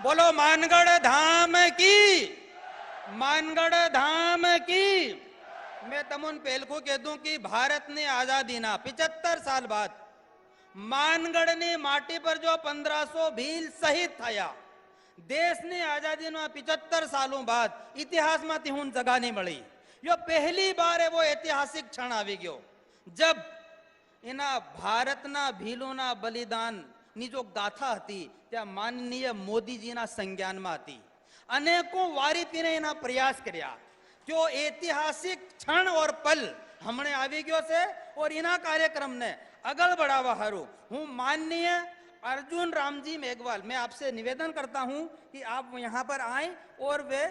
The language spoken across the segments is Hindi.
बोलो मानगढ़ धाम की, मानगढ़ धाम की। मैं तमुन पहल को कह दूं कि भारत ने आजादी ना 75 साल बाद मानगढ़ ने माटी पर जो 1500 भील शहीद थया, देश ने आजादी ना 75 सालों बाद इतिहास में तिहुन जगह नहीं मिली। यो पहली बार है वो ऐतिहासिक क्षण आवी गयो जब इना भारतना भीलोना बलिदान ની જો ગાથા હતી ત્યાં માનનીય મોદીજીના સંજ્ઞાનમાં હતી। અનેકો વારી પીને એના પ્રયાસ કર્યા। जो ऐतिहासिक क्षण और पल हमने આવી ગયો છે और इना कार्यक्रम ने આગળ बढ़ावा हारू हूँ माननीय अर्जुन रामजी मेघवाल, मैं आपसे निवेदन करता हूं कि आप यहाँ पर आए और वे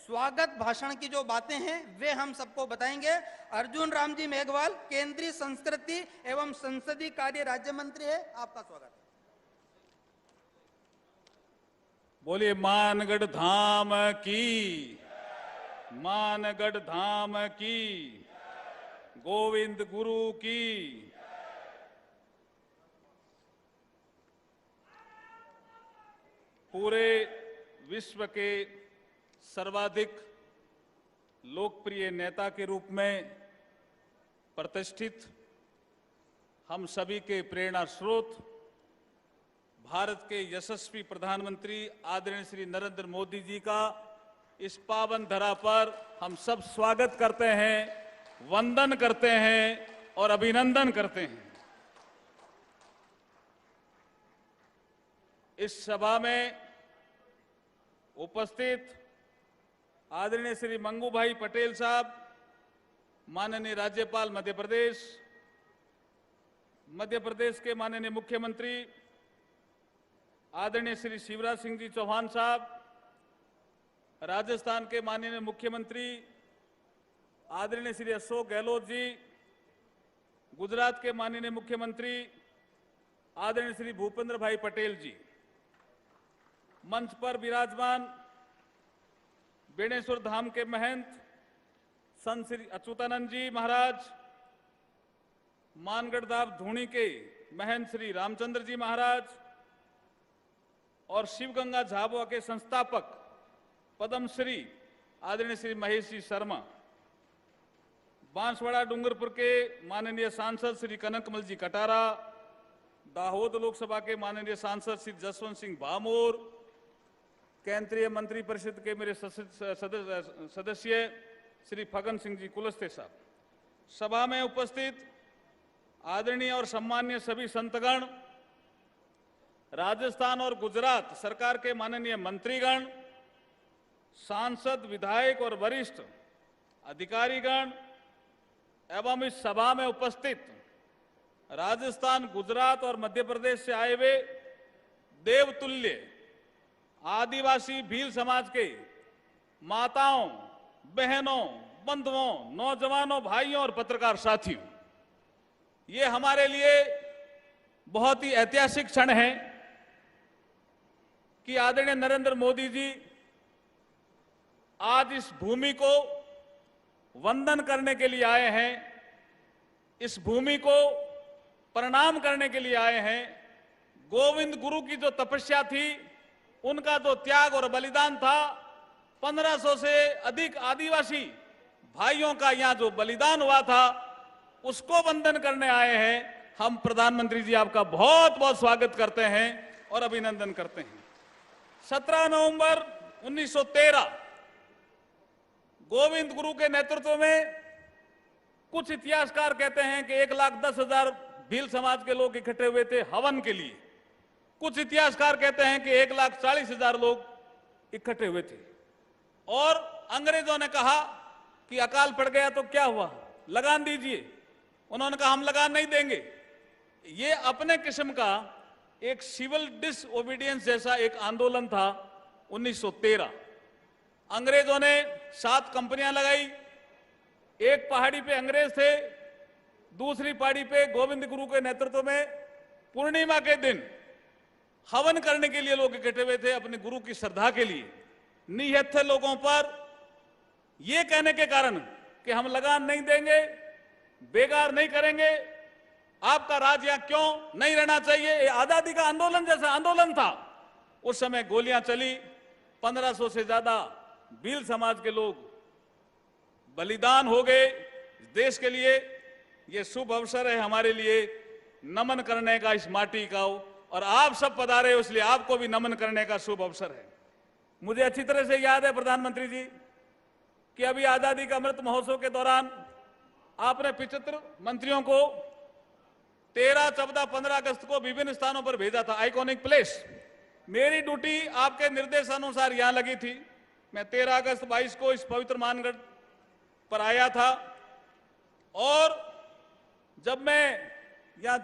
स्वागत भाषण की जो बातें हैं वे हम सबको बताएंगे। अर्जुन रामजी मेघवाल केंद्रीय संस्कृति एवं संसदीय कार्य राज्य मंत्री है, आपका स्वागत। बोलिए मानगढ़ धाम की, मानगढ़ धाम की, गोविंद गुरु की। पूरे विश्व के सर्वाधिक लोकप्रिय नेता के रूप में प्रतिष्ठित, हम सभी के प्रेरणा स्रोत, भारत के यशस्वी प्रधानमंत्री आदरणीय श्री नरेंद्र मोदी जी का इस पावन धरा पर हम सब स्वागत करते हैं, वंदन करते हैं और अभिनंदन करते हैं। इस सभा में उपस्थित आदरणीय श्री मंगू भाई पटेल साहब, माननीय राज्यपाल मध्य प्रदेश के माननीय मुख्यमंत्री आदरणीय श्री शिवराज सिंह जी चौहान साहब, राजस्थान के माननीय मुख्यमंत्री आदरणीय श्री अशोक गहलोत जी, गुजरात के माननीय मुख्यमंत्री आदरणीय श्री भूपेंद्र भाई पटेल जी, मंच पर विराजमान बेणेश्वर धाम के महंत संत श्री अच्युतानंद जी महाराज, मानगढ़ धाम धूणी के महंत श्री रामचंद्र जी महाराज और शिवगंगा झाबुआ के संस्थापक पद्मश्री आदरणीय श्री महेश जी शर्मा, बांसवाड़ा डूंगरपुर के माननीय सांसद श्री कनकमल जी कटारा, दाहोद लोकसभा के माननीय सांसद श्री जसवंत सिंह भामोर, केंद्रीय मंत्री परिषद के मेरे सदस्य श्री फगन सिंह जी कुलस्ते साहब, सभा में उपस्थित आदरणीय और सम्मान्य सभी संतगण, राजस्थान और गुजरात सरकार के माननीय मंत्रीगण, सांसद, विधायक और वरिष्ठ अधिकारीगण एवं इस सभा में उपस्थित राजस्थान, गुजरात और मध्य प्रदेश से आए हुए देवतुल्य आदिवासी भील समाज के माताओं, बहनों, बंधुओं, नौजवानों, भाइयों और पत्रकार साथियों, ये हमारे लिए बहुत ही ऐतिहासिक क्षण है कि आदरणीय नरेंद्र मोदी जी आज इस भूमि को वंदन करने के लिए आए हैं, इस भूमि को प्रणाम करने के लिए आए हैं। गोविंद गुरु की जो तपस्या थी, उनका जो त्याग और बलिदान था, 1500 से अधिक आदिवासी भाइयों का यहाँ जो बलिदान हुआ था, उसको वंदन करने आए हैं। हम प्रधानमंत्री जी आपका बहुत बहुत स्वागत करते हैं और अभिनंदन करते हैं। 17 नवंबर 1913 गोविंद गुरु के नेतृत्व में कुछ इतिहासकार कहते हैं कि 1,10,000 भील समाज के लोग इकट्ठे हुए थे हवन के लिए। कुछ इतिहासकार कहते हैं कि 1,40,000 लोग इकट्ठे हुए थे और अंग्रेजों ने कहा कि अकाल पड़ गया तो क्या हुआ, लगान दीजिए। उन्होंने कहा हम लगान नहीं देंगे। ये अपने किस्म का एक सिविल डिसओबीडियंस जैसा एक आंदोलन था। 1913 अंग्रेजों ने 7 कंपनियां लगाई। एक पहाड़ी पे अंग्रेज थे, दूसरी पहाड़ी पे गोविंद गुरु के नेतृत्व में पूर्णिमा के दिन हवन करने के लिए लोग इकट्ठे हुए थे, अपने गुरु की श्रद्धा के लिए। नियत थे लोगों पर यह कहने के कारण कि हम लगान नहीं देंगे, बेगार नहीं करेंगे, आपका राज यहां क्यों नहीं रहना चाहिए। ये आजादी का आंदोलन जैसा आंदोलन था। उस समय गोलियां चली, 1500 से ज्यादा भील समाज के लोग बलिदान हो गए देश के लिए। ये शुभ अवसर है हमारे लिए नमन करने का इस माटी का, और आप सब पधारे हो इसलिए आपको भी नमन करने का शुभ अवसर है। मुझे अच्छी तरह से याद है प्रधानमंत्री जी कि अभी आजादी का अमृत महोत्सव के दौरान आपने 75 मंत्रियों को 13, 14, 15 अगस्त को विभिन्न स्थानों पर भेजा था, आइकॉनिक प्लेस। मेरी ड्यूटी आपके निर्देशानुसार यहां लगी थी। मैं 13 अगस्त 22 को इस पवित्र मानगढ़ पर आया था, और जब मैं यहां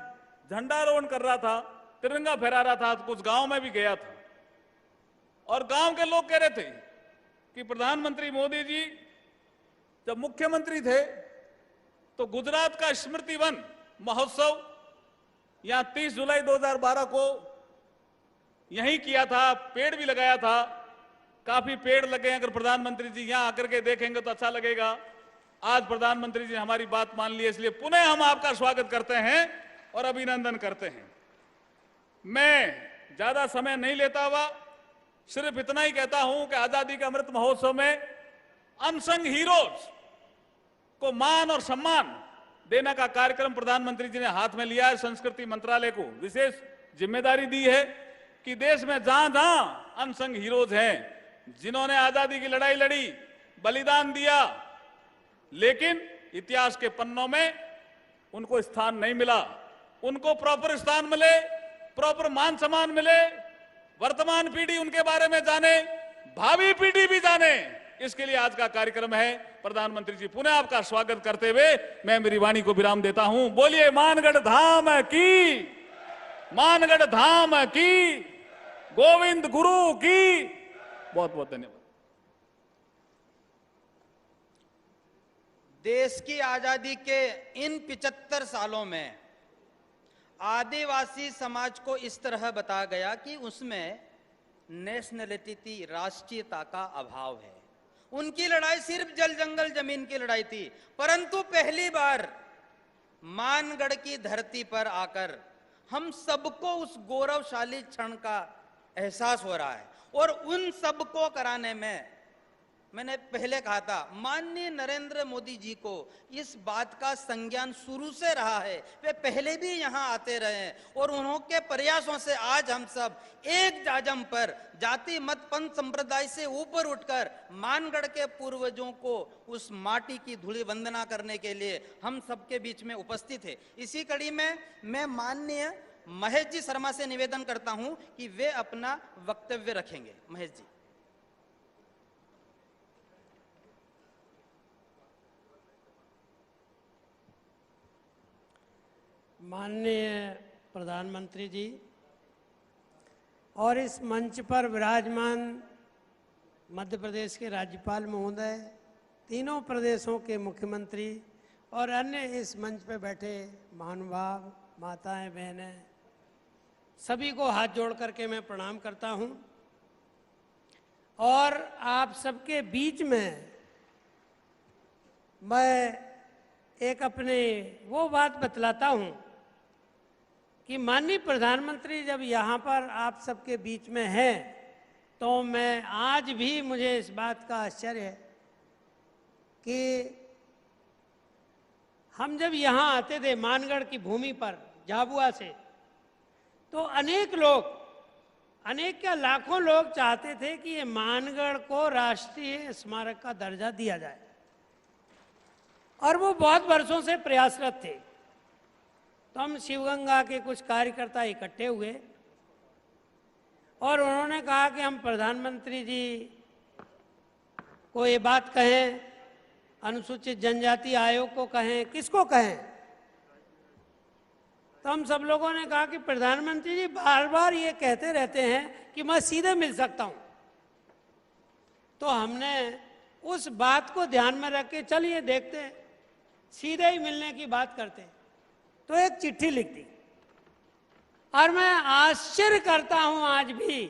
झंडारोहण कर रहा था, तिरंगा फहरा रहा था, तो कुछ गांव में भी गया था, और गांव के लोग कह रहे थे कि प्रधानमंत्री मोदी जी जब मुख्यमंत्री थे तो गुजरात का स्मृति वन महोत्सव यहां 30 जुलाई 2012 को यहीं किया था, पेड़ भी लगाया था, काफी पेड़ लगे। अगर प्रधानमंत्री जी यहां आकर के देखेंगे तो अच्छा लगेगा। आज प्रधानमंत्री जी ने हमारी बात मान ली है, इसलिए पुनः हम आपका स्वागत करते हैं और अभिनंदन करते हैं। मैं ज्यादा समय नहीं लेता हुआ सिर्फ इतना ही कहता हूं कि आजादी के अमृत महोत्सव में अनसंग हीरोज को मान और सम्मान देने का कार्यक्रम प्रधानमंत्री जी ने हाथ में लिया है। संस्कृति मंत्रालय को विशेष जिम्मेदारी दी है कि देश में जहां जहां अनसंग हीरोज हैं, जिन्होंने आजादी की लड़ाई लड़ी, बलिदान दिया, लेकिन इतिहास के पन्नों में उनको स्थान नहीं मिला, उनको प्रॉपर स्थान मिले, प्रॉपर मान सम्मान मिले, वर्तमान पीढ़ी उनके बारे में जाने, भावी पीढ़ी भी जाने, इसके लिए आज का कार्यक्रम है। प्रधानमंत्री जी पुनः आपका स्वागत करते हुए मैं मेरी वाणी को विराम देता हूं। बोलिए मानगढ़ धाम की, मानगढ़ धाम की, गोविंद गुरु की। बहुत बहुत धन्यवाद। देश की आजादी के इन 75 सालों में आदिवासी समाज को इस तरह बताया गया कि उसमें नेशनलिटी थी, राष्ट्रीयता का अभाव है। उनकी लड़ाई सिर्फ जल जंगल जमीन की लड़ाई थी, परंतु पहली बार मानगढ़ की धरती पर आकर हम सबको उस गौरवशाली क्षण का एहसास हो रहा है। और उन सबको कराने में मैंने पहले कहा था, माननीय नरेंद्र मोदी जी को इस बात का संज्ञान शुरू से रहा है। वे पहले भी यहाँ आते रहे हैं और उनके प्रयासों से आज हम सब एक जाजम पर जाति मत पंथ संप्रदाय से ऊपर उठकर मानगढ़ के पूर्वजों को उस माटी की धूलि वंदना करने के लिए हम सबके बीच में उपस्थित है। इसी कड़ी में मैं माननीय महेश जी शर्मा से निवेदन करता हूं कि वे अपना वक्तव्य रखेंगे। महेश जी। माननीय प्रधानमंत्री जी और इस मंच पर विराजमान मध्य प्रदेश के राज्यपाल महोदय, तीनों प्रदेशों के मुख्यमंत्री और अन्य इस मंच पर बैठे महानुभाव, माताएं, बहनें, सभी को हाथ जोड़ करके मैं प्रणाम करता हूं। और आप सबके बीच में मैं एक अपने वो बात बतलाता हूं कि माननीय प्रधानमंत्री जब यहाँ पर आप सबके बीच में हैं, तो मैं आज भी मुझे इस बात का आश्चर्य है कि हम जब यहाँ आते थे मानगढ़ की भूमि पर झाबुआ से, तो अनेक लोग, अनेक क्या लाखों लोग चाहते थे कि ये मानगढ़ को राष्ट्रीय स्मारक का दर्जा दिया जाए, और वो बहुत वर्षों से प्रयासरत थे। तो हम शिवगंगा के कुछ कार्यकर्ता इकट्ठे हुए और उन्होंने कहा कि हम प्रधानमंत्री जी को ये बात कहें, अनुसूचित जनजाति आयोग को कहें, किसको कहें। तो हम सब लोगों ने कहा कि प्रधानमंत्री जी बार बार ये कहते रहते हैं कि मैं सीधे मिल सकता हूं। तो हमने उस बात को ध्यान में रख के चलिए देखते हैं, सीधे ही मिलने की बात करते हैं। तो एक चिट्ठी लिख दी और मैं आश्चर्य करता हूं आज भी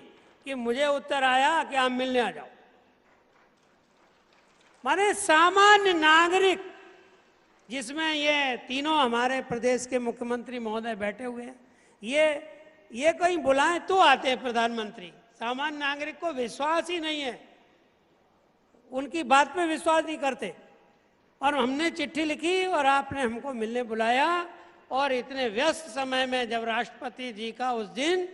कि मुझे उत्तर आया कि आप मिलने आ जाओ। माने सामान्य नागरिक, जिसमें ये तीनों हमारे प्रदेश के मुख्यमंत्री महोदय बैठे हुए हैं, ये कहीं बुलाएं तो आते हैं प्रधानमंत्री, सामान्य नागरिक को विश्वास ही नहीं है, उनकी बात पे विश्वास नहीं करते। और हमने चिट्ठी लिखी और आपने हमको मिलने बुलाया, और इतने व्यस्त समय में जब राष्ट्रपति जी का उस दिन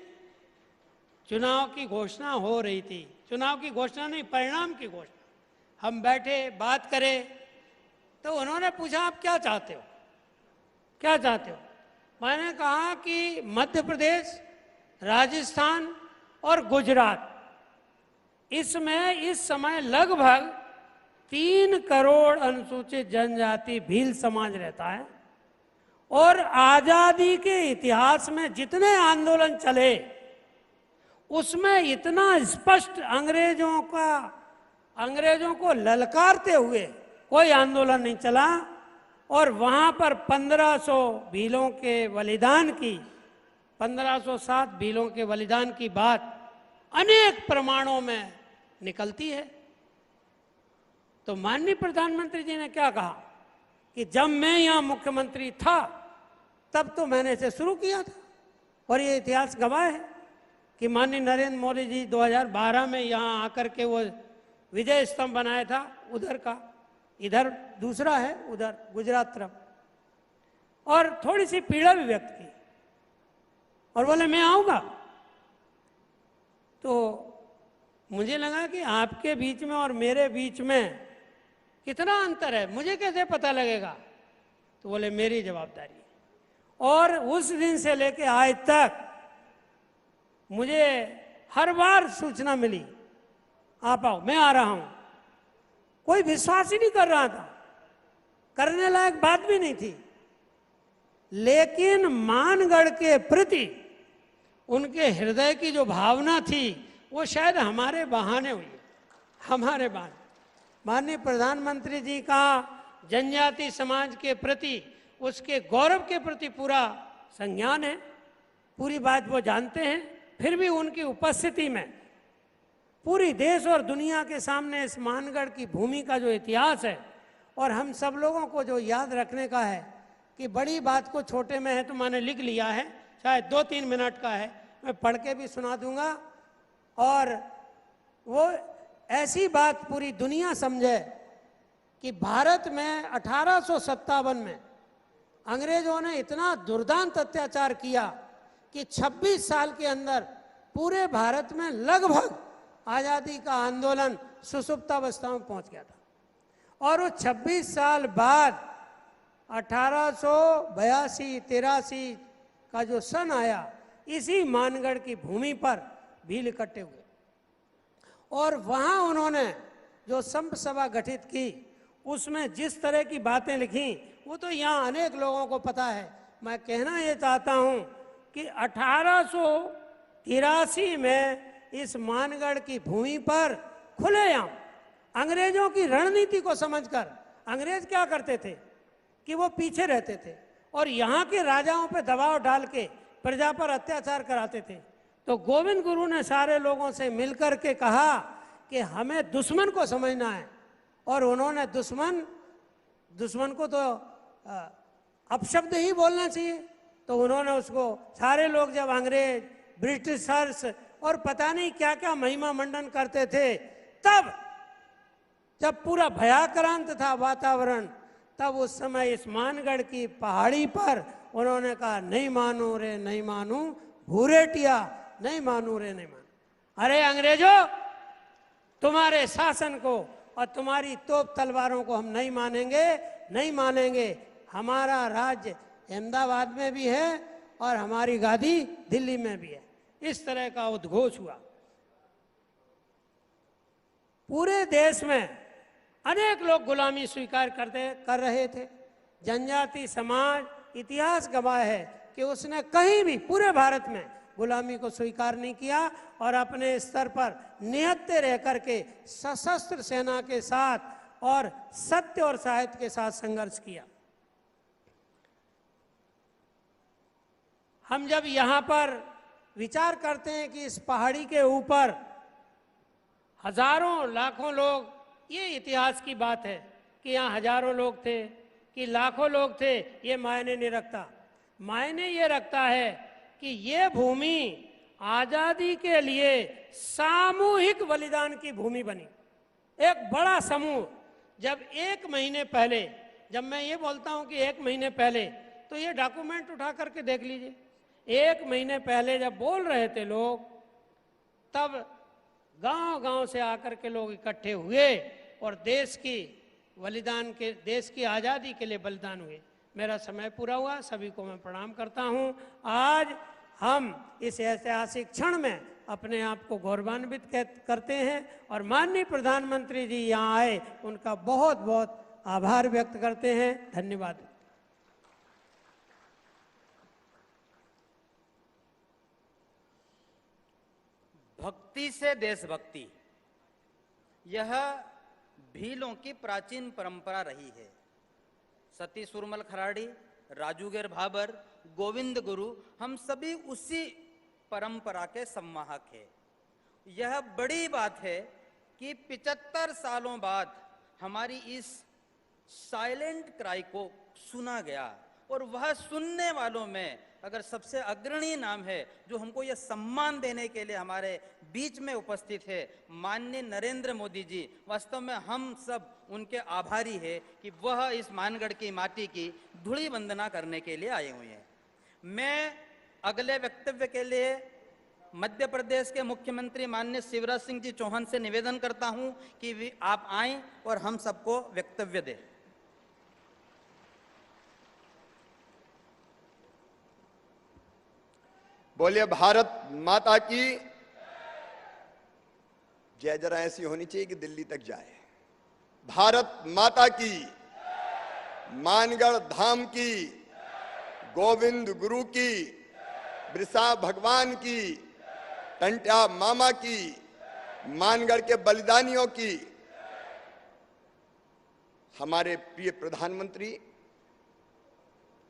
चुनाव की घोषणा हो रही थी, चुनाव की घोषणा नहीं, परिणाम की घोषणा, हम बैठे बात करें तो उन्होंने पूछा आप क्या चाहते हो, क्या चाहते हो? मैंने कहा कि मध्य प्रदेश, राजस्थान और गुजरात, इसमें इस समय लगभग 3 करोड़ अनुसूचित जनजाति भील समाज रहता है, और आजादी के इतिहास में जितने आंदोलन चले उसमें इतना स्पष्ट अंग्रेजों को ललकारते हुए कोई आंदोलन नहीं चला। और वहां पर 1500 भीलों के बलिदान की, 1507 भीलों के बलिदान की बात अनेक प्रमाणों में निकलती है। तो माननीय प्रधानमंत्री जी ने क्या कहा कि जब मैं यहाँ मुख्यमंत्री था तब तो मैंने इसे शुरू किया था, और ये इतिहास गवाह है कि माननीय नरेंद्र मोदी जी 2012 में यहाँ आकर के वो विजय स्तंभ बनाया था, उधर का, इधर दूसरा है, उधर गुजरात तरफ, और थोड़ी सी पीड़ा भी व्यक्त की, और बोले मैं आऊँगा। तो मुझे लगा कि आपके बीच में और मेरे बीच में कितना अंतर है, मुझे कैसे पता लगेगा? तो बोले मेरी जवाबदारी है। और उस दिन से लेके आज तक मुझे हर बार सूचना मिली, आप आओ, मैं आ रहा हूं। कोई विश्वास ही नहीं कर रहा था, करने लायक बात भी नहीं थी, लेकिन मानगढ़ के प्रति उनके हृदय की जो भावना थी वो शायद हमारे बहाने हुई, हमारे बहाने। माननीय प्रधानमंत्री जी का जनजाति समाज के प्रति, उसके गौरव के प्रति पूरा संज्ञान है, पूरी बात वो जानते हैं, फिर भी उनकी उपस्थिति में पूरी देश और दुनिया के सामने इस मानगढ़ की भूमि का जो इतिहास है, और हम सब लोगों को जो याद रखने का है कि बड़ी बात को छोटे में है तो मैंने लिख लिया है, शायद 2-3 मिनट का है, मैं पढ़ के भी सुना दूंगा। और वो ऐसी बात पूरी दुनिया समझे कि भारत में 1857 में अंग्रेजों ने इतना दुर्दांत अत्याचार किया कि 26 साल के अंदर पूरे भारत में लगभग आज़ादी का आंदोलन सुसुप्तावस्था में पहुंच गया था। और वो 26 साल बाद 1882-83 का जो सन आया, इसी मानगढ़ की भूमि पर भील इकट्ठे हुए, और वहाँ उन्होंने जो संप सभा गठित की, उसमें जिस तरह की बातें लिखी वो तो यहाँ अनेक लोगों को पता है। मैं कहना ये चाहता हूँ कि 1883 में इस मानगढ़ की भूमि पर खुलेआम अंग्रेजों की रणनीति को समझकर, अंग्रेज क्या करते थे कि वो पीछे रहते थे और यहाँ के राजाओं पे दबाव डाल के प्रजा पर अत्याचार कराते थे। तो गोविंद गुरु ने सारे लोगों से मिलकर के कहा कि हमें दुश्मन को समझना है, और उन्होंने दुश्मन को तो अपशब्द ही बोलना चाहिए, तो उन्होंने उसको, सारे लोग जब अंग्रेज, ब्रिटिशर्स और पता नहीं क्या क्या महिमा मंडन करते थे, तब जब पूरा भयाक्रांत था वातावरण, तब उस समय इस मानगढ़ की पहाड़ी पर उन्होंने कहा नहीं मानू रे नहीं मानू, भूरेटिया नहीं मानू रे नहीं मानू। अरे अंग्रेजों, तुम्हारे शासन को और तुम्हारी तोप तलवारों को हम नहीं मानेंगे, नहीं मानेंगे। हमारा राज्य अहमदाबाद में भी है और हमारी गादी दिल्ली में भी है। इस तरह का उद्घोष हुआ। पूरे देश में अनेक लोग गुलामी स्वीकार कर रहे थे। जनजाति समाज, इतिहास गवाह है कि उसने कहीं भी पूरे भारत में गुलामी को स्वीकार नहीं किया और अपने स्तर पर निहत्ते रह करके सशस्त्र सेना के साथ और सत्य और साहित्य के साथ संघर्ष किया। हम जब यहाँ पर विचार करते हैं कि इस पहाड़ी के ऊपर हजारों लाखों लोग, ये इतिहास की बात है कि यहाँ हजारों लोग थे कि लाखों लोग थे, ये मायने नहीं रखता। मायने ये रखता है कि ये भूमि आजादी के लिए सामूहिक बलिदान की भूमि बनी। एक बड़ा समूह जब 1 महीने पहले, जब मैं ये बोलता हूं कि 1 महीने पहले, तो ये डॉक्यूमेंट उठा करके देख लीजिए। 1 महीने पहले जब बोल रहे थे लोग, तब गांव-गांव से आकर के लोग इकट्ठे हुए और देश की आजादी के लिए बलिदान हुए। मेरा समय पूरा हुआ, सभी को मैं प्रणाम करता हूं। आज हम इस ऐतिहासिक क्षण में अपने आप को गौरवान्वित करते हैं और माननीय प्रधानमंत्री जी यहाँ आए, उनका बहुत बहुत आभार व्यक्त करते हैं। धन्यवाद। भक्ति से देशभक्ति, यह भीलों की प्राचीन परंपरा रही है। सती सुरमल खराड़ी, राजूगेर भाबर, गोविंद गुरु, हम सभी उसी परंपरा के सम्माहक हैं। यह बड़ी बात है कि 75 सालों बाद हमारी इस साइलेंट क्राई को सुना गया, और वह सुनने वालों में अगर सबसे अग्रणी नाम है जो हमको यह सम्मान देने के लिए हमारे बीच में उपस्थित है, माननीय नरेंद्र मोदी जी। वास्तव में हम सब उनके आभारी है कि वह इस मानगढ़ की माटी की धूली वंदना करने के लिए आए हुए हैं। मैं अगले वक्तव्य के लिए मध्य प्रदेश के मुख्यमंत्री माननीय शिवराज सिंह जी चौहान से निवेदन करता हूं कि आप आएं और हम सबको वक्तव्य दें। बोलिए भारत माता की जय। जरा ऐसी होनी चाहिए कि दिल्ली तक जाए। भारत माता की, मानगढ़ धाम की, गोविंद गुरु की, बिरसा भगवान की, टंट्या मामा की, मानगढ़ के बलिदानियों की। हमारे प्रिय प्रधानमंत्री,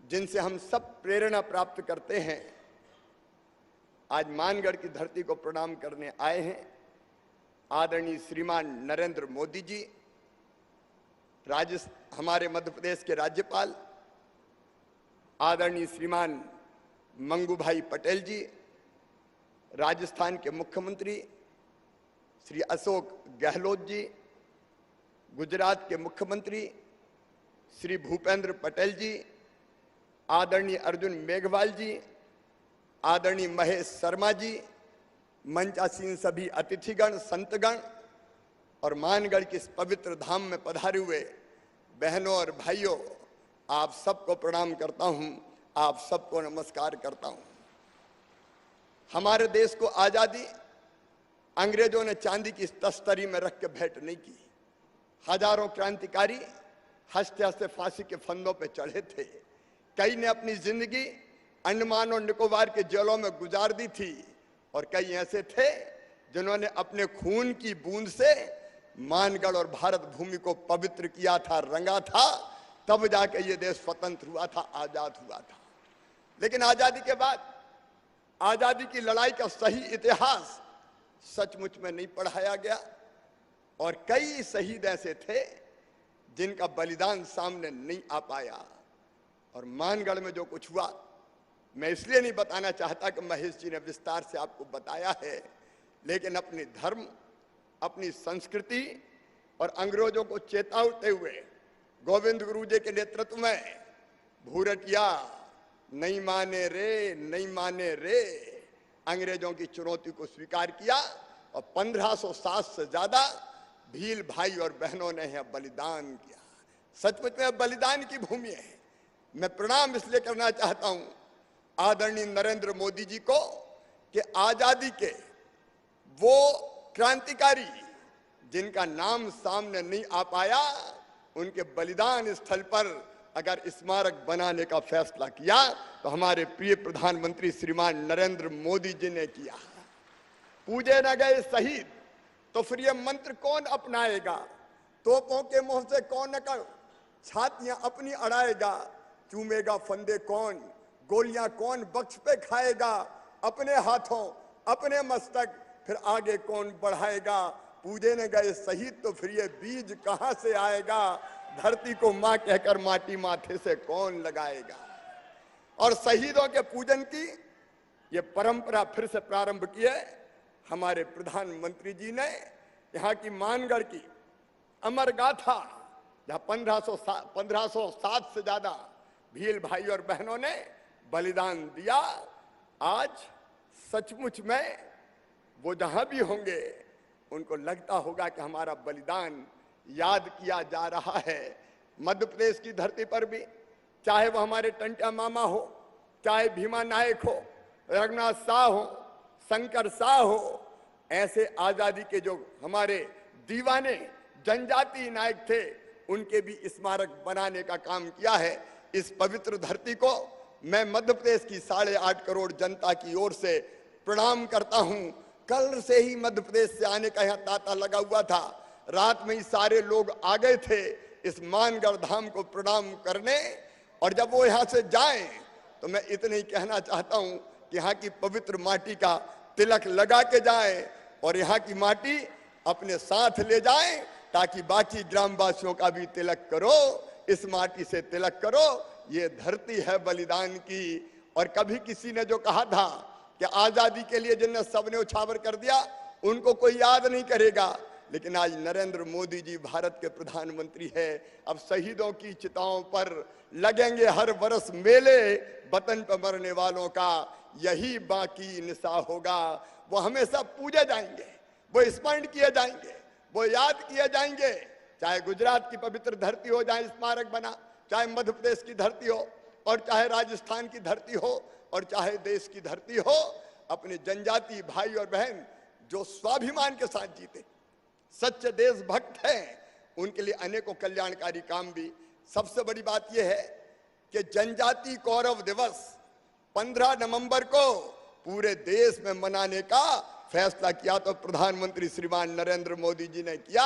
जिनसे हम सब प्रेरणा प्राप्त करते हैं, आज मानगढ़ की धरती को प्रणाम करने आए हैं। आदरणीय श्रीमान नरेंद्र मोदी जी, हमारे मध्य प्रदेश के राज्यपाल आदरणीय श्रीमान मंगू भाई पटेल जी, राजस्थान के मुख्यमंत्री श्री अशोक गहलोत जी, गुजरात के मुख्यमंत्री श्री भूपेंद्र पटेल जी, आदरणीय अर्जुन मेघवाल जी, आदरणीय महेश शर्मा जी, मंचासीन सभी अतिथिगण, संतगण और मानगढ़ के इस पवित्र धाम में पधारे हुए बहनों और भाइयों, आप सबको प्रणाम करता हूं, आप सबको नमस्कार करता हूं। हमारे देश को आजादी अंग्रेजों ने चांदी की तस्तरी में रख के भेंट नहीं की। हजारों क्रांतिकारी हंसते हंसते फांसी के फंदों पे चढ़े थे। कई ने अपनी जिंदगी अंडमान और निकोबार के जेलों में गुजार दी थी, और कई ऐसे थे जिन्होंने अपने खून की बूंद से मानगढ़ और भारत भूमि को पवित्र किया था, रंगा था, तब जाके ये देश स्वतंत्र हुआ था, आजाद हुआ था। लेकिन आजादी के बाद आजादी की लड़ाई का सही इतिहास सचमुच में नहीं पढ़ाया गया, और कई शहीद ऐसे थे जिनका बलिदान सामने नहीं आ पाया। और मानगढ़ में जो कुछ हुआ, मैं इसलिए नहीं बताना चाहता कि महेश जी ने विस्तार से आपको बताया है, लेकिन अपनी धर्म, अपनी संस्कृति और अंग्रेजों को चेतावते हुए गोविंद गुरु जी के नेतृत्व में भूरटिया नहीं माने रे, नहीं माने रे, अंग्रेजों की चुनौती को स्वीकार किया, और 1507 से ज्यादा भील भाई और बहनों ने यह बलिदान किया। सचमुच में बलिदान की भूमि है। मैं प्रणाम इसलिए करना चाहता हूं आदरणीय नरेंद्र मोदी जी को कि आजादी के वो क्रांतिकारी जिनका नाम सामने नहीं आ पाया, उनके बलिदान स्थल पर अगर स्मारक बनाने का फैसला किया तो हमारे प्रिय प्रधानमंत्री श्रीमान नरेंद्र मोदी जी ने किया। पूजे न गए शहीद तो फिर ये मंत्र कौन अपनाएगा? तोपों के मुंह से कौन नकल छातियां अपनी अड़ाएगा? चूमेगा फंदे कौन, गोलियां कौन बख्श पे खाएगा? अपने हाथों अपने मस्तक फिर आगे कौन बढ़ाएगा? पूजे न गए शहीद तो फिर ये बीज कहां से आएगा? धरती को मां कहकर माटी माथे से कौन लगाएगा? और शहीदों के पूजन की ये परंपरा फिर से प्रारंभ की है हमारे प्रधानमंत्री जी ने। यहाँ की मानगढ़ की अमर गाथा, जहाँ 1507 से ज्यादा भील भाई और बहनों ने बलिदान दिया, आज सचमुच में वो जहां भी होंगे उनको लगता होगा कि हमारा बलिदान याद किया जा रहा है। मध्य प्रदेश की धरती पर भी, चाहे वो हमारे टंट्या मामा हो, चाहे भीमा नायक हो, रघुनाथ शाह हो, शंकर शाह हो, ऐसे आजादी के जो हमारे दीवाने जनजाति नायक थे, उनके भी स्मारक बनाने का काम किया है। इस पवित्र धरती को मैं मध्य प्रदेश की 8.5 करोड़ जनता की ओर से प्रणाम करता हूं। कल से ही मध्य प्रदेश से आने का यहाँ तांता लगा हुआ था। रात में ही सारे लोग आ गए थे इस मानगढ़ धाम को प्रणाम करने, और जब वो यहाँ से जाएं तो मैं इतना ही कहना चाहता हूं कि यहाँ की पवित्र माटी का तिलक लगा के जाएं और यहाँ की माटी अपने साथ ले जाएं, ताकि बाकी ग्रामवासियों का भी तिलक करो, इस माटी से तिलक करो। ये धरती है बलिदान की। और कभी किसी ने जो कहा था कि आजादी के लिए जिन्हें सबने उछावर कर दिया उनको कोई याद नहीं करेगा, लेकिन आज नरेंद्र मोदी जी भारत के प्रधानमंत्री है। अब शहीदों की चिताओं पर लगेंगे हर वर्ष मेले, वतन पर मरने वालों का यही बाकी निशा होगा। वो हमेशा पूजे जाएंगे, वो स्मरण किए जाएंगे, वो याद किए जाएंगे। चाहे गुजरात की पवित्र धरती हो जहां स्मारक बना, चाहे मध्य प्रदेश की धरती हो, और चाहे राजस्थान की धरती हो, और चाहे देश की धरती हो, अपने जनजाति भाई और बहन जो स्वाभिमान के साथ जीते, सच्चे देशभक्त हैं, उनके लिए अनेकों कल्याणकारी काम भी। सबसे बड़ी बात यह है कि जनजाति गौरव दिवस 15 नवंबर को पूरे देश में मनाने का फैसला किया तो प्रधानमंत्री श्रीमान नरेंद्र मोदी जी ने किया,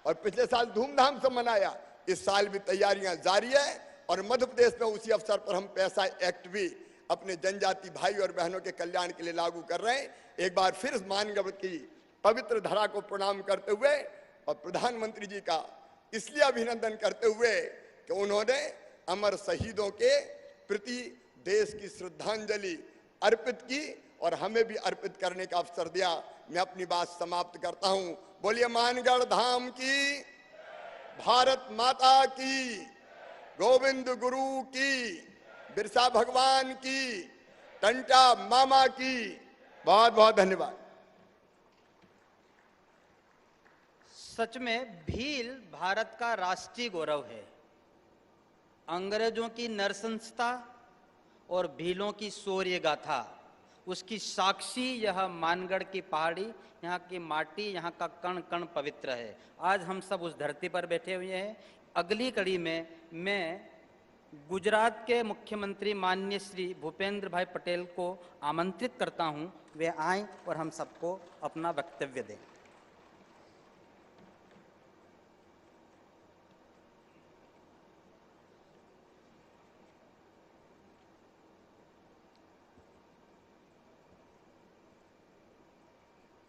और पिछले साल धूमधाम से मनाया। इस साल भी तैयारियां जारी है, और मध्य प्रदेश में उसी अवसर पर हम पैसा एक्ट भी अपने जनजाति भाई और बहनों के कल्याण के लिए लागू कर रहे हैं। एक बार फिर मानगढ़ की पवित्र धरा को प्रणाम करते हुए और प्रधानमंत्री जी का इसलिए अभिनंदन करते हुए कि उन्होंने अमर शहीदों के प्रति देश की श्रद्धांजलि अर्पित की और हमें भी अर्पित करने का अवसर दिया। मैं अपनी बात समाप्त करता हूं। बोलिए मानगढ़ धाम की, भारत माता की, गोविंद गुरु की, बिरसा भगवान की, टंटा मामा की। बहुत बहुत धन्यवाद। सच में भील भारत का राष्ट्रीय गौरव है। अंग्रेजों की नरसंसता और भीलों की शौर्य गाथा, उसकी साक्षी यह मानगढ़ की पहाड़ी, यहाँ की माटी, यहाँ का कण कण पवित्र है। आज हम सब उस धरती पर बैठे हुए हैं। अगली कड़ी में मैं गुजरात के मुख्यमंत्री माननीय श्री भूपेंद्र भाई पटेल को आमंत्रित करता हूँ, वे आएं और हम सबको अपना वक्तव्य दें।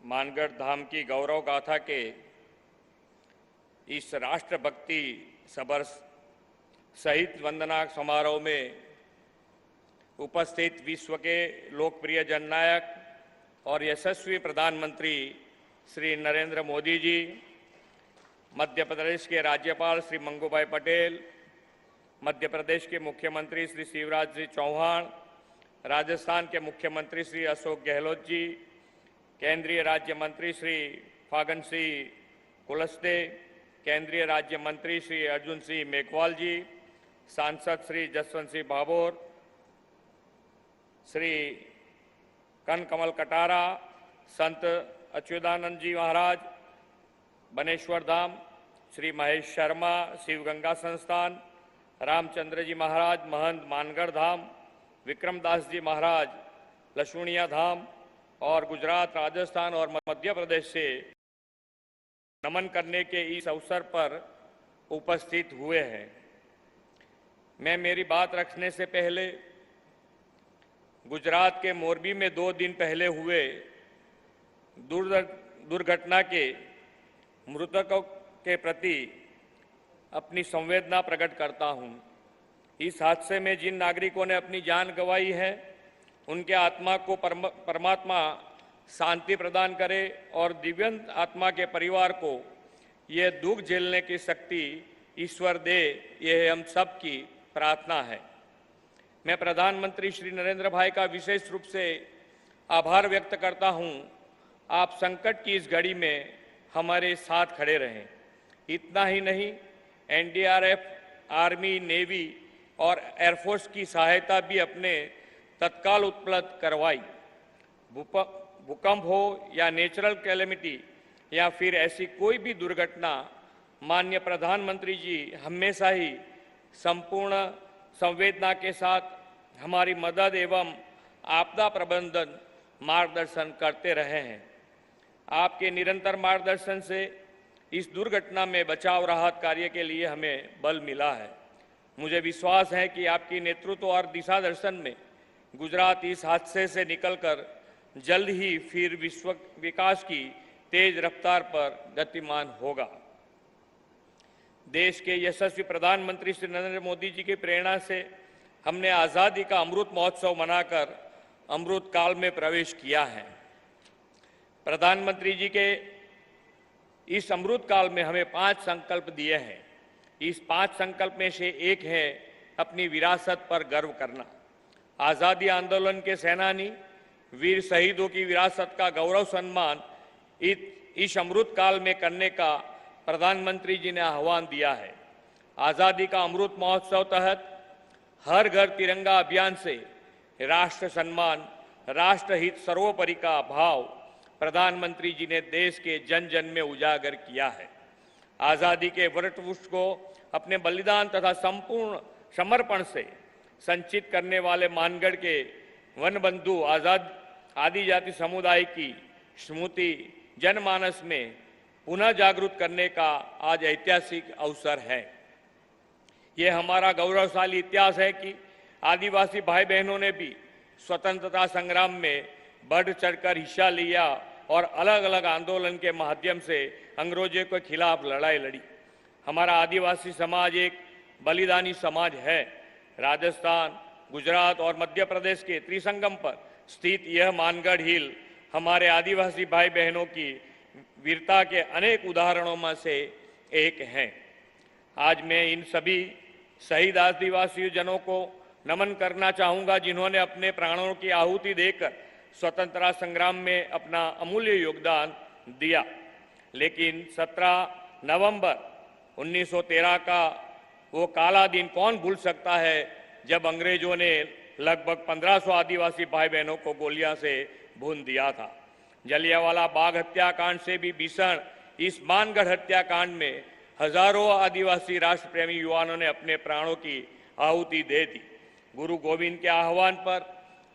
मानगढ़ धाम की गौरव गाथा के इस राष्ट्रभक्ति सबर शहीद वंदना समारोह में उपस्थित विश्व के लोकप्रिय जननायक और यशस्वी प्रधानमंत्री श्री नरेंद्र मोदी जी, मध्य प्रदेश के राज्यपाल श्री मंगू भाई पटेल, मध्य प्रदेश के मुख्यमंत्री श्री शिवराज जी चौहान, राजस्थान के मुख्यमंत्री श्री अशोक गहलोत जी, केंद्रीय राज्य मंत्री श्री फागन सिंह कुलस्ते, केंद्रीय राज्य मंत्री श्री अर्जुन सिंह मेघवाल जी, सांसद श्री जसवंत सिंह भाभोर, श्री कनकमल कटारा, संत अच्युतानंद जी महाराज, बनेश्वर धाम, श्री महेश शर्मा, शिव गंगा संस्थान, रामचंद्र जी महाराज महंत मानगढ़ धाम, विक्रमदास जी महाराज लशुनिया धाम, और गुजरात, राजस्थान और मध्य प्रदेश से नमन करने के इस अवसर पर उपस्थित हुए हैं। मैं मेरी बात रखने से पहले गुजरात के मोरबी में 2 दिन पहले हुए दुर्घटना के मृतकों के प्रति अपनी संवेदना प्रकट करता हूं। इस हादसे में जिन नागरिकों ने अपनी जान गंवाई है उनके आत्मा को परमात्मा शांति प्रदान करे और दिव्यंत आत्मा के परिवार को ये दुख झेलने की शक्ति ईश्वर दे, यह हम सब की प्रार्थना है। मैं प्रधानमंत्री श्री नरेंद्र भाई का विशेष रूप से आभार व्यक्त करता हूं। आप संकट की इस घड़ी में हमारे साथ खड़े रहें। इतना ही नहीं, एनडीआरएफ, आर्मी, नेवी और एयरफोर्स की सहायता भी अपने तत्काल उपलब्ध करवाई। भूकंप हो या नेचुरल कैलेमिटी या फिर ऐसी कोई भी दुर्घटना, माननीय प्रधानमंत्री जी हमेशा ही संपूर्ण संवेदना के साथ हमारी मदद एवं आपदा प्रबंधन मार्गदर्शन करते रहे हैं। आपके निरंतर मार्गदर्शन से इस दुर्घटना में बचाव राहत कार्य के लिए हमें बल मिला है। मुझे विश्वास है कि आपकी नेतृत्व और दिशा दर्शन में गुजरात इस हादसे से निकलकर जल्द ही फिर विश्व विकास की तेज रफ्तार पर गतिमान होगा। देश के यशस्वी प्रधानमंत्री श्री नरेंद्र मोदी जी की प्रेरणा से हमने आज़ादी का अमृत महोत्सव मनाकर अमृत काल में प्रवेश किया है। प्रधानमंत्री जी के इस अमृत काल में हमें 5 संकल्प दिए हैं। इस 5 संकल्प में से एक है अपनी विरासत पर गर्व करना। आज़ादी आंदोलन के सेनानी वीर शहीदों की विरासत का गौरव सम्मान इस अमृत काल में करने का प्रधानमंत्री जी ने आह्वान दिया है। आज़ादी का अमृत महोत्सव तहत हर घर तिरंगा अभियान से राष्ट्र सम्मान, राष्ट्रहित सर्वोपरि का भाव प्रधानमंत्री जी ने देश के जन जन में उजागर किया है। आज़ादी के वटवृक्ष को अपने बलिदान तथा संपूर्ण समर्पण से संचित करने वाले मानगढ़ के वनबंधु आजाद आदिजाति समुदाय की स्मृति जनमानस में पुनः जागृत करने का आज ऐतिहासिक अवसर है। ये हमारा गौरवशाली इतिहास है कि आदिवासी भाई बहनों ने भी स्वतंत्रता संग्राम में बढ़ चढ़कर हिस्सा लिया और अलग अलग आंदोलन के माध्यम से अंग्रेजों के खिलाफ लड़ाई लड़ी। हमारा आदिवासी समाज एक बलिदानी समाज है। राजस्थान, गुजरात और मध्य प्रदेश के त्रिसंगम पर स्थित यह मानगढ़ हिल हमारे आदिवासी भाई बहनों की वीरता के अनेक उदाहरणों में से एक है। आज मैं इन सभी शहीद आदिवासी जनों को नमन करना चाहूंगा, जिन्होंने अपने प्राणों की आहुति देकर स्वतंत्रता संग्राम में अपना अमूल्य योगदान दिया। लेकिन 17 नवंबर 1913 का वो काला दिन कौन भूल सकता है, जब अंग्रेजों ने लगभग 1500 आदिवासी भाई बहनों को गोलियां से भून दिया था। जलियांवाला बाग हत्याकांड से भी भीषण इस मानगढ़ हत्याकांड में हजारों आदिवासी राष्ट्र प्रेमी युवाओं ने अपने प्राणों की आहुति दे दी। गुरु गोविंद के आह्वान पर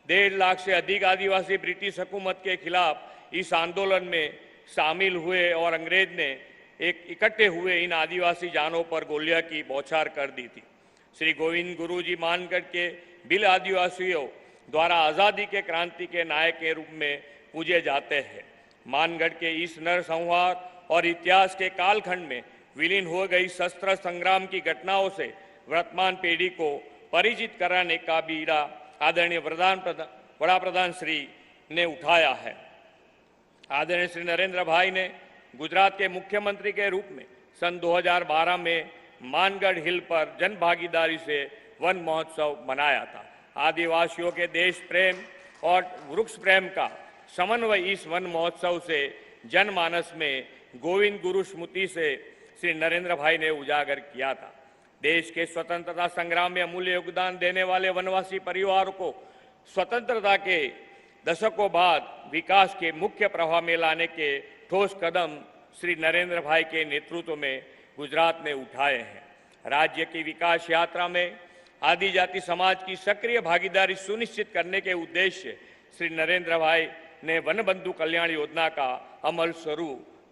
1.5 लाख से अधिक आदिवासी ब्रिटिश हुकूमत के खिलाफ इस आंदोलन में शामिल हुए और अंग्रेज ने इकट्ठे हुए इन आदिवासी जानों पर गोलियां की बौछार कर दी थी। श्री गोविंद गुरु जी मानगढ़ के बिल आदिवासियों द्वारा आज़ादी के क्रांति के नायक के रूप में पूजे जाते हैं। मानगढ़ के इस नरसंहार और इतिहास के कालखंड में विलीन हो गई शस्त्र संग्राम की घटनाओं से वर्तमान पीढ़ी को परिचित कराने का बीड़ा आदरणीय वड़ा प्रधान श्री ने उठाया है। आदरणीय श्री नरेंद्र भाई ने गुजरात के मुख्यमंत्री के रूप में सन 2012 में मानगढ़ हिल पर जन भागीदारी से वन महोत्सव मनाया था। आदिवासियों के देश प्रेम और वृक्ष प्रेम का समन्वय इस वन महोत्सव से जनमानस में गोविंद गुरु स्मृति से श्री नरेंद्र भाई ने उजागर किया था। देश के स्वतंत्रता संग्राम में अमूल्य योगदान देने वाले वनवासी परिवारों को स्वतंत्रता के दशकों बाद विकास के मुख्य प्रवाह में लाने के ठोस कदम श्री नरेंद्र भाई के नेतृत्व में गुजरात ने उठाए हैं। राज्य की विकास यात्रा में आदिजाति समाज की सक्रिय भागीदारी सुनिश्चित करने के उद्देश्य श्री नरेंद्र भाई ने वन बंधु कल्याण योजना का अमल शुरू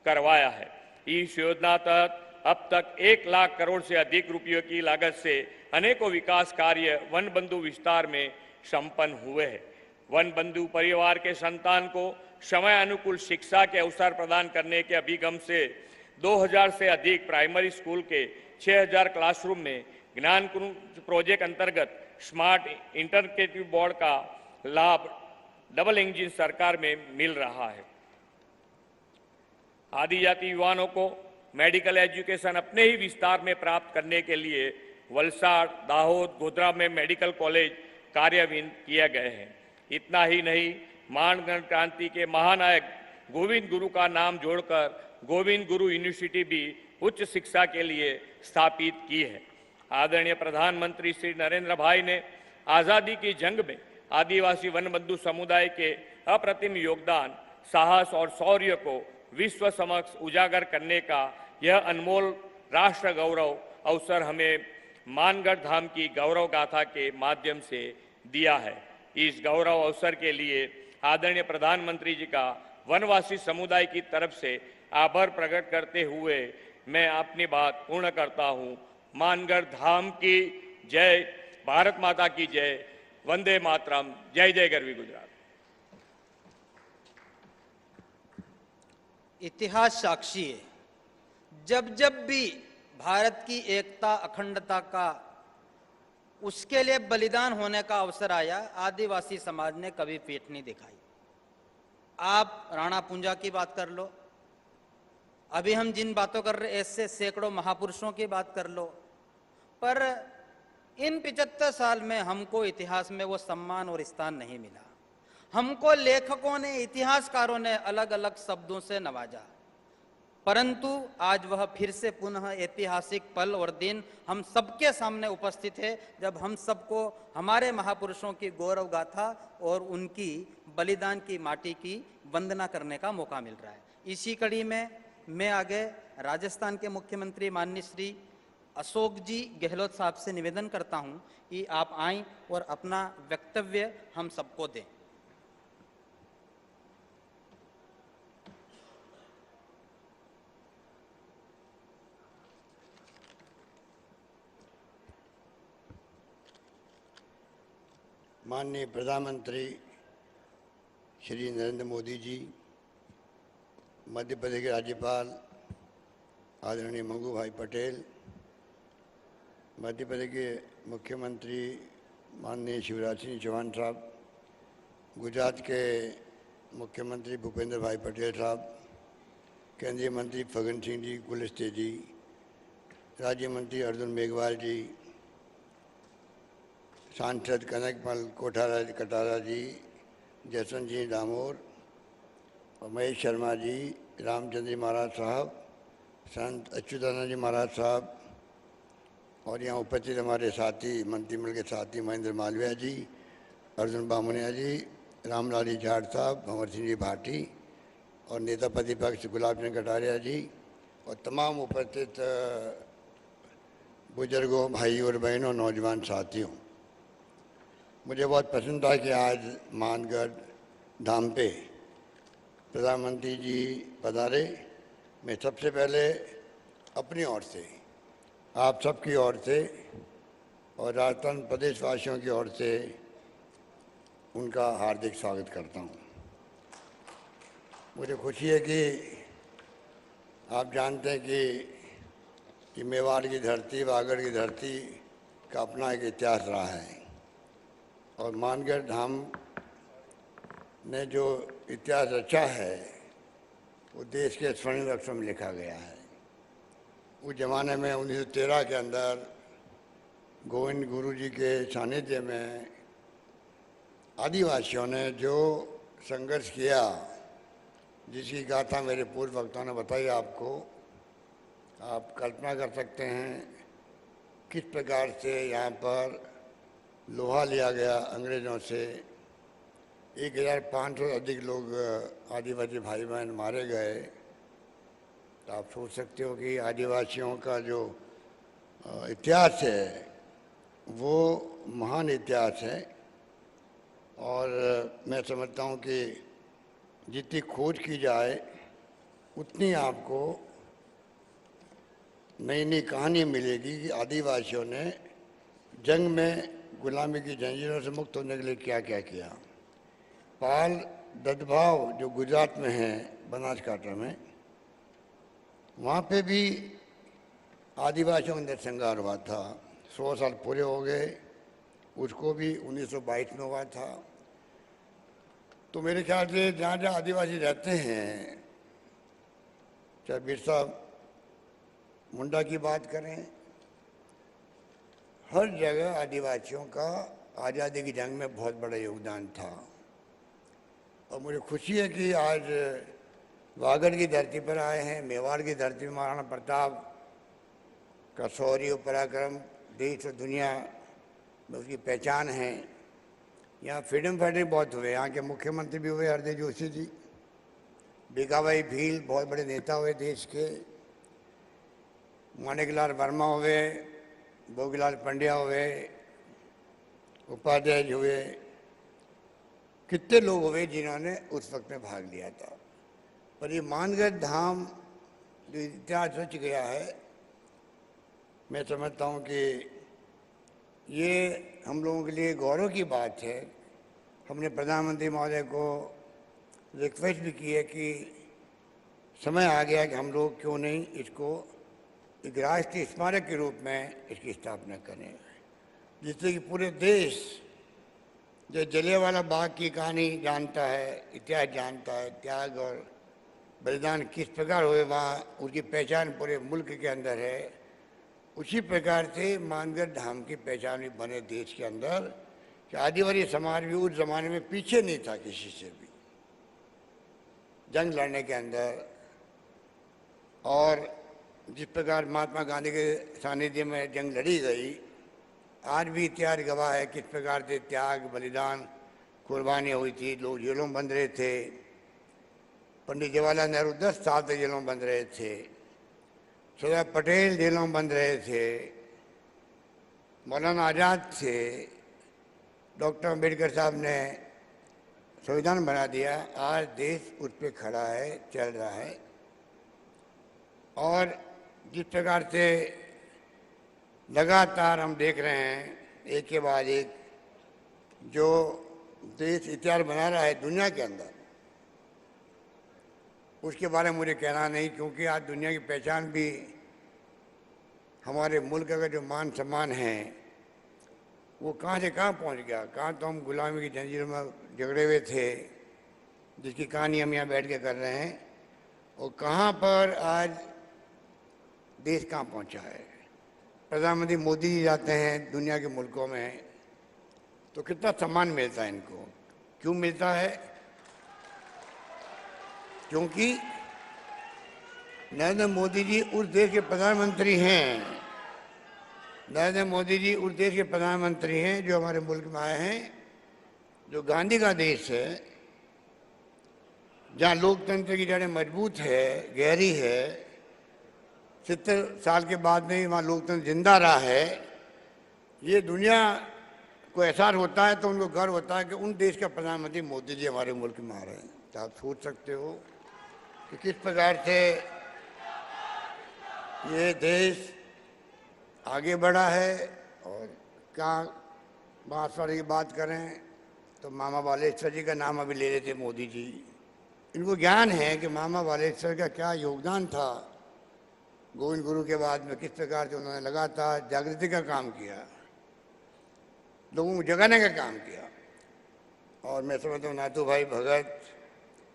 करवाया है। इस योजना तहत अब तक 1 लाख करोड़ से अधिक रुपयों की लागत से अनेकों विकास कार्य वन बंधु विस्तार में संपन्न हुए हैं। वन बंधु परिवार के संतान को समय अनुकूल शिक्षा के अवसर प्रदान करने के अभिगम से 2000 से अधिक प्राइमरी स्कूल के 6000 क्लासरूम में ज्ञान कुंज प्रोजेक्ट अंतर्गत स्मार्ट इंटरएक्टिव बोर्ड का लाभ डबल इंजन सरकार में मिल रहा है। आदिजाति युवाओं को मेडिकल एजुकेशन अपने ही विस्तार में प्राप्त करने के लिए वलसाड़, दाहोद, गोधरा में मेडिकल कॉलेज कार्यान्वित किए गए हैं। इतना ही नहीं, मानगढ़ क्रांति के महानायक गोविंद गुरु का नाम जोड़कर गोविंद गुरु यूनिवर्सिटी भी उच्च शिक्षा के लिए स्थापित की है। आदरणीय प्रधानमंत्री श्री नरेंद्र भाई ने आजादी की जंग में आदिवासी वनबंधु समुदाय के अप्रतिम योगदान, साहस और शौर्य को विश्व समक्ष उजागर करने का यह अनमोल राष्ट्र गौरव अवसर हमें मानगढ़ धाम की गौरव गाथा के माध्यम से दिया है। इस गौरव अवसर के लिए आदरणीय प्रधानमंत्री जी का वनवासी समुदाय की तरफ से आभार प्रकट करते हुए मैं अपनी बात पूर्ण करता हूं। मानगढ़ धाम की जय, भारत माता की जय, वंदे मातरम, जय जय गरवी गुजरात। इतिहास साक्षी है, जब जब भी भारत की एकता, अखंडता का, उसके लिए बलिदान होने का अवसर आया, आदिवासी समाज ने कभी पीठ नहीं दिखाई। आप राणा पुंजा की बात कर लो, अभी हम जिन बातों कर रहे ऐसे सैकड़ों महापुरुषों की बात कर लो, पर इन 75 साल में हमको इतिहास में वो सम्मान और स्थान नहीं मिला। हमको लेखकों ने, इतिहासकारों ने अलग अलग शब्दों से नवाजा, परंतु आज वह फिर से पुनः ऐतिहासिक पल और दिन हम सबके सामने उपस्थित है, जब हम सबको हमारे महापुरुषों की गौरव गाथा और उनकी बलिदान की माटी की वंदना करने का मौका मिल रहा है। इसी कड़ी में मैं आगे राजस्थान के मुख्यमंत्री माननीय श्री अशोक जी गहलोत साहब से निवेदन करता हूं कि आप आएं और अपना वक्तव्य हम सबको दें। माननीय प्रधानमंत्री श्री नरेंद्र मोदी जी, मध्य प्रदेश के राज्यपाल आदरणीय मंगू भाई पटेल, मध्य प्रदेश के मुख्यमंत्री माननीय शिवराज सिंह चौहान साहब, गुजरात के मुख्यमंत्री भूपेंद्र भाई पटेल साहब, केंद्रीय मंत्री फग्गन सिंह जी कुलस्ते जी, राज्य मंत्री अर्जुन मेघवाल जी, सांसद कनकमल कटारा जी, जसवंत जी डामोर और महेश शर्मा जी, रामचंद्र जी महाराज साहब, संत अच्युतानंद जी महाराज साहब और यहाँ उपस्थित हमारे साथी, मंत्रिमंडल के साथी महेंद्र मालविया जी, अर्जुन बामनिया जी, रामलाल जी जाट साहब, भंवर सिंह जी भाटी और नेता प्रतिपक्ष गुलाब चंद कटारिया जी और तमाम उपस्थित बुजुर्गों, भाइयों और बहनों, नौजवान साथियों, मुझे बहुत पसंद था कि आज मानगढ़ धाम पे प्रधानमंत्री जी पधारे। मैं सबसे पहले अपनी ओर से, आप सबकी ओर से और राजस्थान प्रदेशवासियों की ओर से उनका हार्दिक स्वागत करता हूं। मुझे खुशी है कि आप जानते हैं कि मेवाड़ की धरती, वागड़ की धरती का अपना एक इतिहास रहा है और मानगढ़ धाम ने जो इतिहास रचा है वो देश के स्वर्णिम अक्षर में लिखा गया है। उस जमाने में 1913 के अंदर गोविंद गुरु जी के सानिध्य में आदिवासियों ने जो संघर्ष किया, जिसकी गाथा मेरे पूर्व वक्ताओं ने बताई आपको, आप कल्पना कर सकते हैं किस प्रकार से यहाँ पर लोहा लिया गया अंग्रेज़ों से। 1500 से अधिक लोग आदिवासी भाई बहन मारे गए। तो आप सोच सकते हो कि आदिवासियों का जो इतिहास है वो महान इतिहास है और मैं समझता हूँ कि जितनी खोज की जाए उतनी आपको नई नई कहानी मिलेगी कि आदिवासियों ने जंग में गुलामी की जंजीरों से मुक्त होने के लिए क्या क्या किया। पाल ददभाव जो गुजरात में है, बनासकांठा में, वहाँ पे भी आदिवासियों का नरसंहार हुआ था। 100 साल पूरे हो गए, उसको भी 1922 में हुआ था। तो मेरे ख्याल से जहाँ जहाँ आदिवासी रहते हैं, चाहे बिरसा मुंडा की बात करें, हर जगह आदिवासियों का आज़ादी की जंग में बहुत बड़ा योगदान था। और मुझे खुशी है कि आज वागड़ की धरती पर आए हैं, मेवाड़ की धरती में महाराणा प्रताप का शौर्य पराक्रम देश और दुनिया में उसकी पहचान है। यहाँ फ्रीडम फाइटर बहुत हुए, यहाँ के मुख्यमंत्री भी हुए हरदीप जोशी जी, भिखाबाई भील बहुत बड़े नेता हुए देश के, माणिकलाल वर्मा हुए, भोगीलाल पंड्या हुए, उपाध्याय जी हुए, कितने लोग हुए जिन्होंने उस वक्त में भाग लिया था। पर ये मानगढ़ धाम जो इतिहास रच गया है, मैं समझता हूँ कि ये हम लोगों के लिए गौरव की बात है। हमने प्रधानमंत्री महोदय को रिक्वेस्ट भी की है कि समय आ गया कि हम लोग क्यों नहीं इसको एक राष्ट्रीय स्मारक के रूप में इसकी स्थापना करें, जिससे कि पूरे देश जो जलियांवाला बाग की कहानी जानता है, इतिहास जानता है, त्याग और बलिदान किस प्रकार हुए वहाँ उसकी पहचान पूरे मुल्क के अंदर है, उसी प्रकार से मानगढ़ धाम की पहचान भी बने देश के अंदर कि आदिवासी समाज भी उस जमाने में पीछे नहीं था किसी से भी जंग लड़ने के अंदर। और जिस प्रकार महात्मा गांधी के सानिध्य में जंग लड़ी गई, आज भी इतिहास गवाह है किस प्रकार से त्याग बलिदान कुर्बानियाँ हुई थी। लोग जेलों में बंद रहे थे, पंडित जवाहरलाल नेहरू 10 साल तक जेलों में बंद रहे थे, सरदार पटेल जेलों में बंद रहे थे, मौलाना आज़ाद थे, डॉक्टर अम्बेडकर साहब ने संविधान बना दिया। आज देश उस पर खड़ा है, चल रहा है। और जिस प्रकार से लगातार हम देख रहे हैं एक के बाद एक जो देश इतिहास बना रहा है दुनिया के अंदर, उसके बारे में मुझे कहना नहीं, क्योंकि आज दुनिया की पहचान भी हमारे मुल्क का जो मान सम्मान है वो कहाँ से कहाँ पहुँच गया। कहाँ तो हम गुलामी की जंजीरों में झगड़े हुए थे, जिसकी कहानी हम यहाँ बैठ के कर रहे हैं, और कहाँ पर आज देश कहाँ पहुँचा है। प्रधानमंत्री मोदी जी जाते हैं दुनिया के मुल्कों में तो कितना सम्मान मिलता है इनको। क्यों मिलता है? क्योंकि नरेंद्र मोदी जी उस देश के प्रधानमंत्री हैं। नरेंद्र मोदी जी उस देश के प्रधानमंत्री हैं जो हमारे मुल्क में आए हैं, जो गांधी का देश है, जहाँ लोकतंत्र की जड़ें मजबूत है, गहरी है। 70 साल के बाद में वहाँ लोकतंत्र जिंदा रहा है। ये दुनिया को एहसास होता है तो उनको गर्व होता है कि उन देश का प्रधानमंत्री मोदी जी हमारे मुल्क में आ रहे हैं। तो आप सोच सकते हो कि किस प्रकार से ये देश आगे बढ़ा है। और कहाँ बांसवाड़े की बात करें तो मामा बालेश्वर जी का नाम अभी ले रहे थे मोदी जी। इनको ज्ञान है कि मामा बालेश्वर का क्या योगदान था। गोविंद गुरु के बाद में किस प्रकार से उन्होंने लगातार जागृति का काम किया, लोगों को जगाने का काम किया। और मैं समझता हूँ नाथू भाई भगत,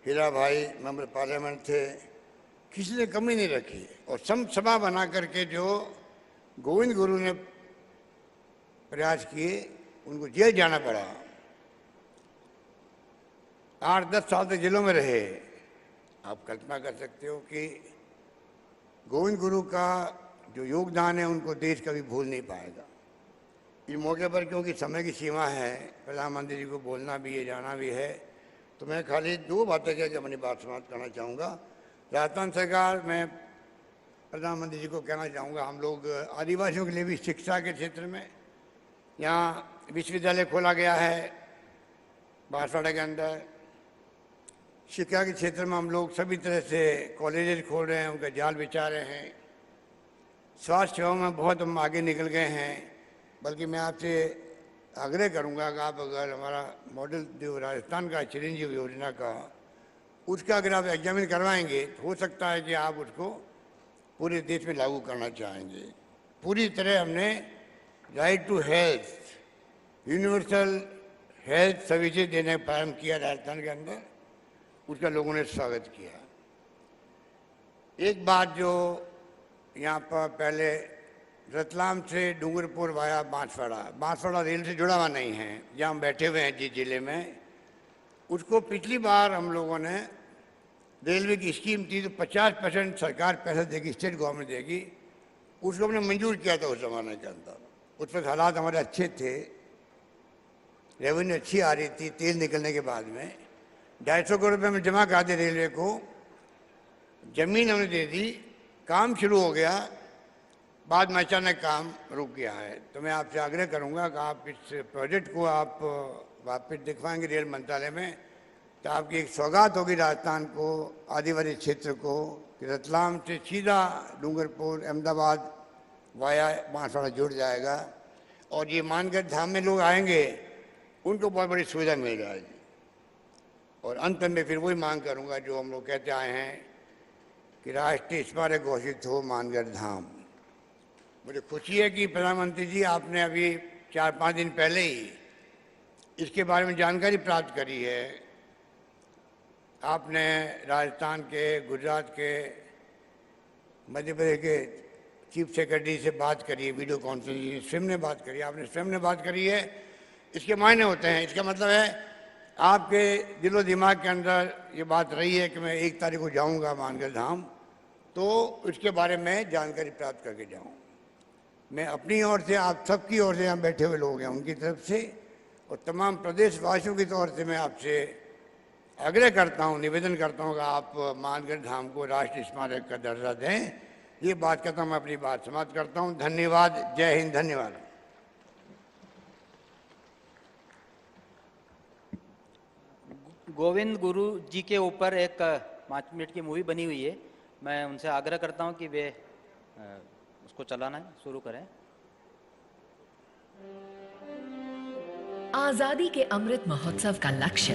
हीरा भाई मेंबर पार्लियामेंट थे, किसी ने कमी नहीं रखी। और सभा बना करके जो गोविंद गुरु ने प्रयास किए, उनको जेल जाना पड़ा, 8-10 साल तक जेलों में रहे। आप कल्पना कर सकते हो कि गोविंद गुरु का जो योगदान है उनको देश कभी भूल नहीं पाएगा। इस मौके पर क्योंकि समय की सीमा है, प्रधानमंत्री जी को बोलना भी है, जाना भी है, तो मैं खाली 2 बातें कह के अपनी बात समाप्त करना चाहूँगा। राजस्थान सरकार, मैं प्रधानमंत्री जी को कहना चाहूँगा, हम लोग आदिवासियों के लिए भी शिक्षा के क्षेत्र में यहाँ विश्वविद्यालय खोला गया है बांसवाड़ा के अंदर। शिक्षा के क्षेत्र में हम लोग सभी तरह से कॉलेजेस खोल रहे हैं, उनका जाल बिछा रहे हैं। स्वास्थ्य सेवा में बहुत हम आगे निकल गए हैं। बल्कि मैं आपसे आग्रह करूंगा कि आप अगर हमारा मॉडल जो राजस्थान का चिरंजीव योजना का, उसका अगर आप एग्जामिन करवाएंगे तो हो सकता है कि आप उसको पूरे देश में लागू करना चाहेंगे। पूरी तरह हमने right to health, universal health services देने का प्रारंभ किया राजस्थान के अंदर, उसका लोगों ने स्वागत किया। एक बात जो यहाँ पर पहले रतलाम से डूंगरपुर वाया बांसवाड़ा रेल से जुड़ा हुआ नहीं है, जहाँ हम बैठे हुए हैं जिस जिले में, उसको पिछली बार हम लोगों ने रेलवे की स्कीम थी तो 50% सरकार पैसा देगी, स्टेट गवर्नमेंट देगी, उसको हमने मंजूर किया था उस जमाने के अंदर। उस वक्त हालात हमारे अच्छे थे, रेवेन्यू अच्छी आ रही थी, तेल निकलने के बाद में 250 करोड़ रुपये में जमा करा दिए रेलवे को, जमीन हमने दे दी, काम शुरू हो गया, बाद में अचानक काम रुक गया है। तो मैं आपसे आग्रह करूंगा कि आप इस प्रोजेक्ट को आप वापस दिखवाएंगे रेल मंत्रालय में, तो आपकी एक सौगात होगी राजस्थान को, आदिवासी क्षेत्र को, कि रतलाम से सीधा डूंगरपुर अहमदाबाद वाया बांसवाड़ा जुड़ जाएगा और ये मानगढ़ धाम में लोग आएंगे उनको बहुत बड़ी सुविधा मिल जाएगी। और अंत में फिर वही मांग करूंगा जो हम लोग कहते आए हैं कि राष्ट्रीय स्मारक घोषित हो मानगढ़ धाम। मुझे खुशी है कि प्रधानमंत्री जी आपने अभी 4-5 दिन पहले ही इसके बारे में जानकारी प्राप्त करी है। आपने राजस्थान के, गुजरात के, मध्य प्रदेश के चीफ सेक्रेटरी से बात करी है, वीडियो कॉन्फ्रेंसिंग स्वयं ने बात करी, आपने स्वयं ने बात करी है। इसके मायने होते हैं, इसका मतलब है आपके दिलो दिमाग के अंदर ये बात रही है कि मैं 1 तारीख को जाऊंगा मानगढ़ धाम, तो इसके बारे में जानकारी प्राप्त करके जाऊं। मैं अपनी ओर से, आप सबकी ओर से, यहाँ बैठे हुए लोग हैं उनकी तरफ से और तमाम प्रदेशवासियों की तौर से मैं आपसे आग्रह करता हूँ, निवेदन करता हूँ कि आप मानगढ़ धाम को राष्ट्रीय स्मारक का दर्जा दें। ये बात कहता हूँ, मैं अपनी बात समाप्त करता हूँ। धन्यवाद। जय हिंद। धन्यवाद। गोविंद गुरु जी के ऊपर एक 5 मिनट की मूवी बनी हुई है, मैं उनसे आग्रह करता हूं कि वे उसको चलाना शुरू करें। आजादी के अमृत महोत्सव का लक्ष्य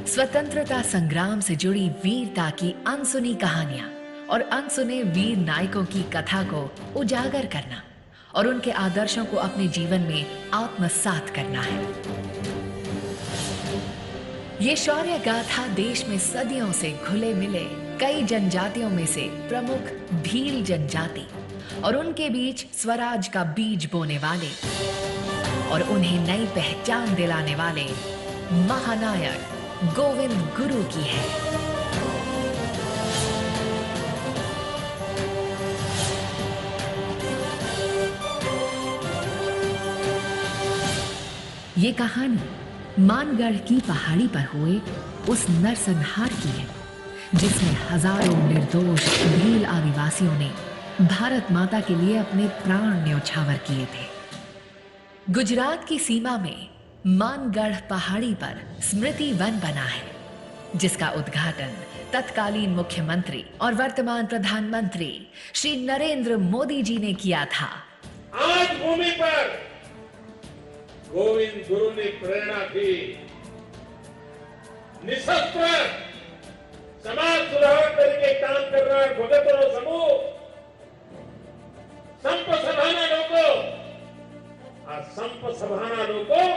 स्वतंत्रता संग्राम से जुड़ी वीरता की अनसुनी कहानियां और अनसुने वीर नायकों की कथा को उजागर करना और उनके आदर्शों को अपने जीवन में आत्मसात करना है। ये शौर्य गाथा देश में सदियों से घुले मिले कई जनजातियों में से प्रमुख भील जनजाति और उनके बीच स्वराज का बीज बोने वाले और उन्हें नई पहचान दिलाने वाले महानायक गोविंद गुरु की है। ये कहानी मानगढ़ की पहाड़ी पर हुए उस नरसंहार की है जिसमें हजारों निर्दोष भील आदिवासियों ने भारत माता के लिए अपने प्राण न्योछावर किए थे। गुजरात की सीमा में मानगढ़ पहाड़ी पर स्मृति वन बना है जिसका उद्घाटन तत्कालीन मुख्यमंत्री और वर्तमान प्रधानमंत्री श्री नरेंद्र मोदी जी ने किया था। आज भूमि पर गोविंद गुरु ने प्रेरणा दी, निशस्त्र समाज सुधार करके काम कर रहा है भगतों समूह संप सभाना लोगों और संप सभाना लोगों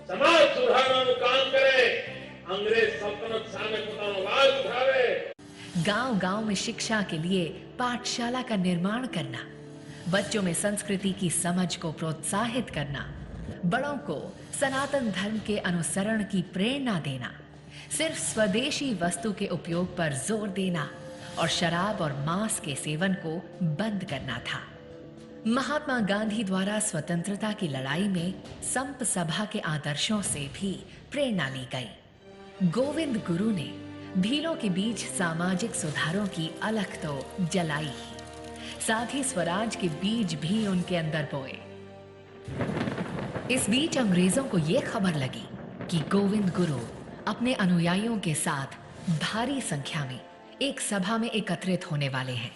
समाज सुधारવાનું काम करे, अंग्रेज सल्तनत सामे પોતાનો आवाज उठावे। गांव-गांव में शिक्षा के लिए पाठशाला का निर्माण करना, बच्चों में संस्कृति की समझ को प्रोत्साहित करना, बड़ों को सनातन धर्म के अनुसरण की प्रेरणा देना, सिर्फ स्वदेशी वस्तु के उपयोग पर जोर देना और शराब और मांस के सेवन को बंद करना था। महात्मा गांधी द्वारा स्वतंत्रता की लड़ाई में संप सभा के आदर्शों से भी प्रेरणा ली गई। गोविंद गुरु ने भीलों के बीच सामाजिक सुधारों की अलख तो जलाई ही, साथ ही स्वराज के बीज भी उनके अंदर बोए। इस बीच अंग्रेजों को यह खबर लगी कि गोविंद गुरु अपने अनुयायियों के साथ भारी संख्या में एक सभा में एकत्रित होने वाले हैं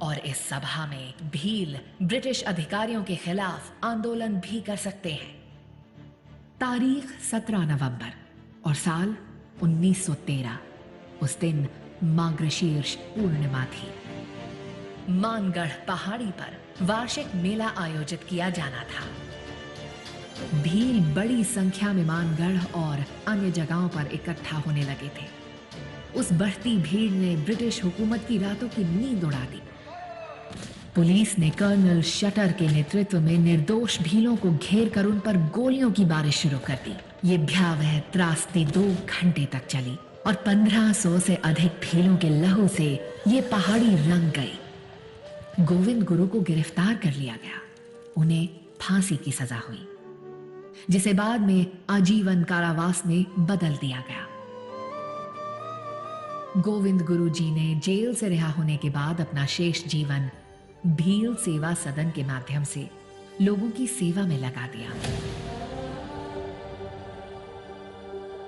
और इस सभा में भील ब्रिटिश अधिकारियों के खिलाफ आंदोलन भी कर सकते हैं। तारीख 17 नवंबर और साल 1913। उस दिन मार्गशीर्ष पूर्णिमा थी। मानगढ़ पहाड़ी पर वार्षिक मेला आयोजित किया जाना था। भील बड़ी संख्या में मानगढ़ और अन्य जगहों पर इकट्ठा होने लगे थे। उस बढ़ती भीड़ ने ब्रिटिश हुकूमत की रातों की नींद उड़ा दी। पुलिस ने कर्नल शटर के नेतृत्व में निर्दोष भीलों को घेर कर उन पर गोलियों की बारिश शुरू कर दी। ये भयावह त्रासदी 2 घंटे तक चली और 1500 से अधिक भीलों के लहू से ये पहाड़ी रंग गई। गोविंद गुरु को गिरफ्तार कर लिया गया। उन्हें फांसी की सजा हुई, जिसे बाद में आजीवन कारावास में बदल दिया गया। गोविंद गुरु जी ने जेल से रिहा होने के बाद अपना शेष जीवन भील सेवा सदन के माध्यम से लोगों की सेवा में लगा दिया।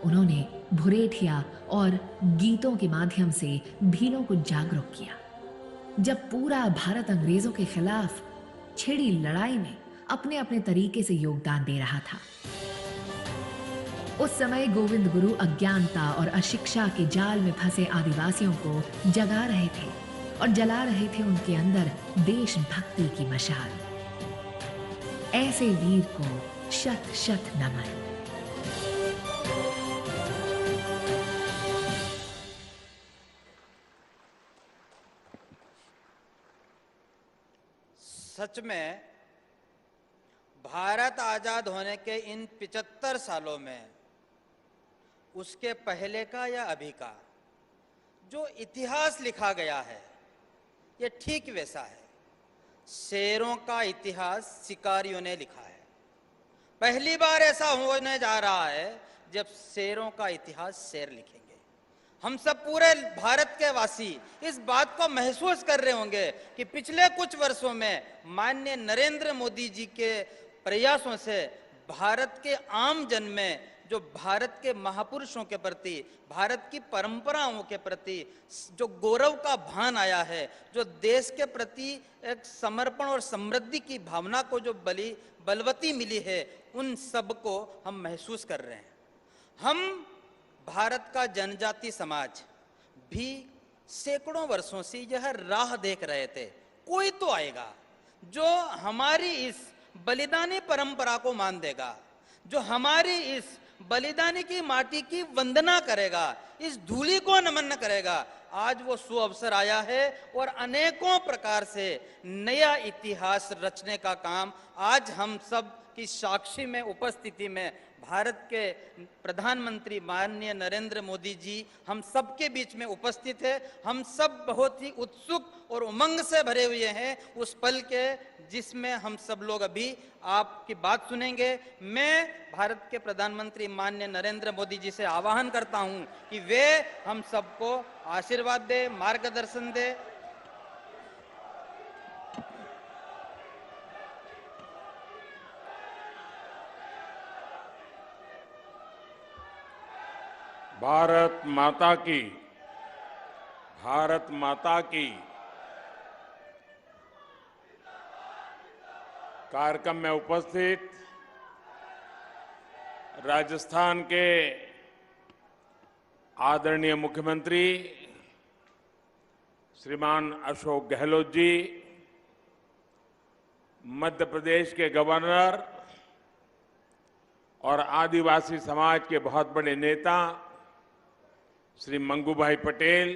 उन्होंने भुरेठिया और गीतों के माध्यम से भीलों को जागरूक किया। जब पूरा भारत अंग्रेजों के खिलाफ छिड़ी लड़ाई में अपने अपने तरीके से योगदान दे रहा था, उस समय गोविंद गुरु अज्ञानता और अशिक्षा के जाल में फंसे आदिवासियों को जगा रहे थे और जला रहे थे उनके अंदर देशभक्ति की मशाल। ऐसे वीर को शत शत नमन। सच में भारत आजाद होने के इन 75 सालों में उसके पहले का या अभी का जो इतिहास लिखा गया है, ये ठीक वैसा है। शेरों का इतिहास शिकारियों ने लिखा है। पहली बार ऐसा होने जा रहा है जब शेरों का इतिहास शेर लिखेंगे। हम सब पूरे भारत के वासी इस बात को महसूस कर रहे होंगे कि पिछले कुछ वर्षों में माननीय नरेंद्र मोदी जी के प्रयासों से भारत के आम जन में जो भारत के महापुरुषों के प्रति, भारत की परंपराओं के प्रति जो गौरव का भान आया है, जो देश के प्रति एक समर्पण और समृद्धि की भावना को जो बलवती मिली है, उन सब को हम महसूस कर रहे हैं। हम भारत का जनजाति समाज भी सैकड़ों वर्षों से यह राह देख रहे थे, कोई तो आएगा जो हमारी इस बलिदानी परंपरा को मान देगा, जो हमारी इस बलिदानी की माटी की वंदना करेगा, इस धूलि को नमन करेगा। आज वो सुअवसर आया है और अनेकों प्रकार से नया इतिहास रचने का काम आज हम सब की साक्षी में उपस्थिति में भारत के प्रधानमंत्री माननीय नरेंद्र मोदी जी हम सबके बीच में उपस्थित है। हम सब बहुत ही उत्सुक और उमंग से भरे हुए हैं उस पल के जिसमें हम सब लोग अभी आपकी बात सुनेंगे। मैं भारत के प्रधानमंत्री माननीय नरेंद्र मोदी जी से आह्वान करता हूं कि वे हम सबको आशीर्वाद दे, मार्गदर्शन दे। भारत माता की, भारत माता की। कार्यक्रम में उपस्थित राजस्थान के आदरणीय मुख्यमंत्री श्रीमान अशोक गहलोत जी, मध्य प्रदेश के गवर्नर और आदिवासी समाज के बहुत बड़े नेता श्री मंगू भाई पटेल,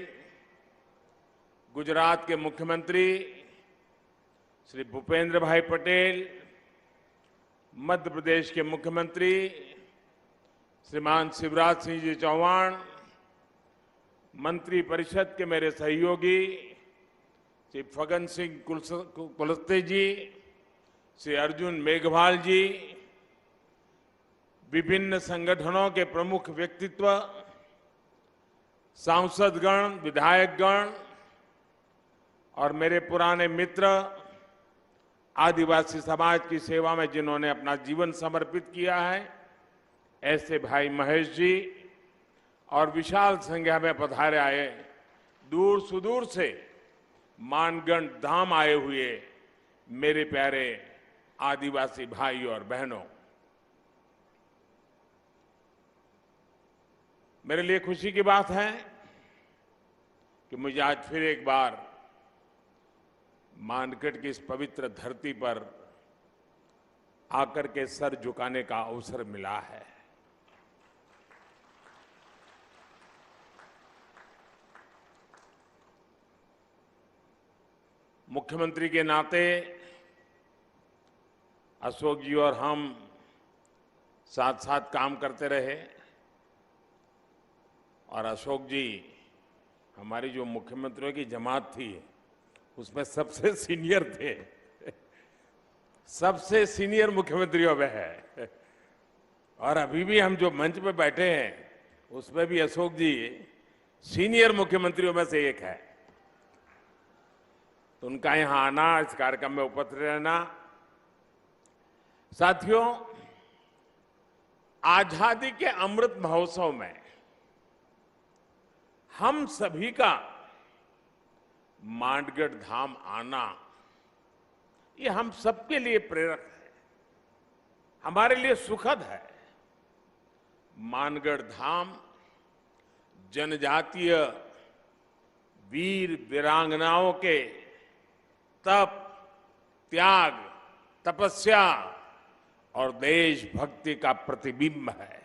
गुजरात के मुख्यमंत्री श्री भूपेंद्र भाई पटेल, मध्य प्रदेश के मुख्यमंत्री श्रीमान शिवराज सिंह जी चौहान, मंत्री परिषद के मेरे सहयोगी श्री फगन सिंह कुलस्ते जी, श्री अर्जुन मेघवाल जी, विभिन्न संगठनों के प्रमुख व्यक्तित्व, सांसदगण, विधायकगण और मेरे पुराने मित्र, आदिवासी समाज की सेवा में जिन्होंने अपना जीवन समर्पित किया है, ऐसे भाई महेश जी और विशाल संख्या में पधारे आए, दूर सुदूर से मानगढ़ धाम आए हुए मेरे प्यारे आदिवासी भाई और बहनों, मेरे लिए खुशी की बात है कि मुझे आज फिर एक बार मानगढ़ की इस पवित्र धरती पर आकर के सर झुकाने का अवसर मिला है। मुख्यमंत्री के नाते अशोक जी और हम साथ साथ काम करते रहे और अशोक जी हमारी जो मुख्यमंत्रियों की जमात थी उसमें सबसे सीनियर थे, सबसे सीनियर मुख्यमंत्रियों में है। और अभी भी हम जो मंच पे बैठे हैं उसमें भी अशोक जी सीनियर मुख्यमंत्रियों में से एक है। तो उनका यहां आना, इस कार्यक्रम में उपस्थित रहना। साथियों, आजादी के अमृत महोत्सव में हम सभी का मानगढ़ धाम आना, ये हम सबके लिए प्रेरक है, हमारे लिए सुखद है। मानगढ़ धाम जनजातीय वीर वीरांगनाओं के तप, त्याग, तपस्या और देशभक्ति का प्रतिबिंब है।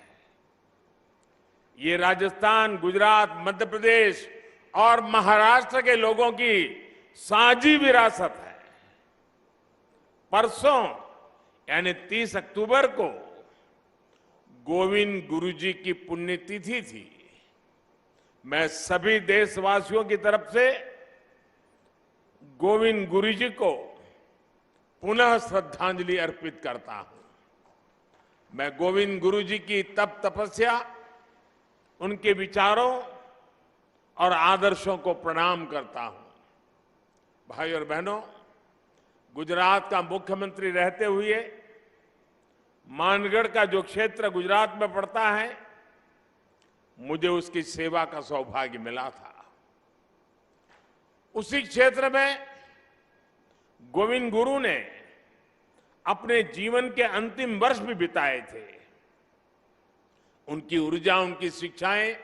ये राजस्थान, गुजरात, मध्य प्रदेश और महाराष्ट्र के लोगों की साझी विरासत है। परसों यानी 30 अक्टूबर को गोविंद गुरु जी की पुण्यतिथि थी। मैं सभी देशवासियों की तरफ से गोविंद गुरु जी को पुनः श्रद्धांजलि अर्पित करता हूं। मैं गोविंद गुरु जी की तप तपस्या, उनके विचारों और आदर्शों को प्रणाम करता हूं। भाई और बहनों, गुजरात का मुख्यमंत्री रहते हुए मानगढ़ का जो क्षेत्र गुजरात में पड़ता है, मुझे उसकी सेवा का सौभाग्य मिला था। उसी क्षेत्र में गोविंद गुरु ने अपने जीवन के अंतिम वर्ष भी बिताए थे। उनकी ऊर्जा, उनकी शिक्षाएं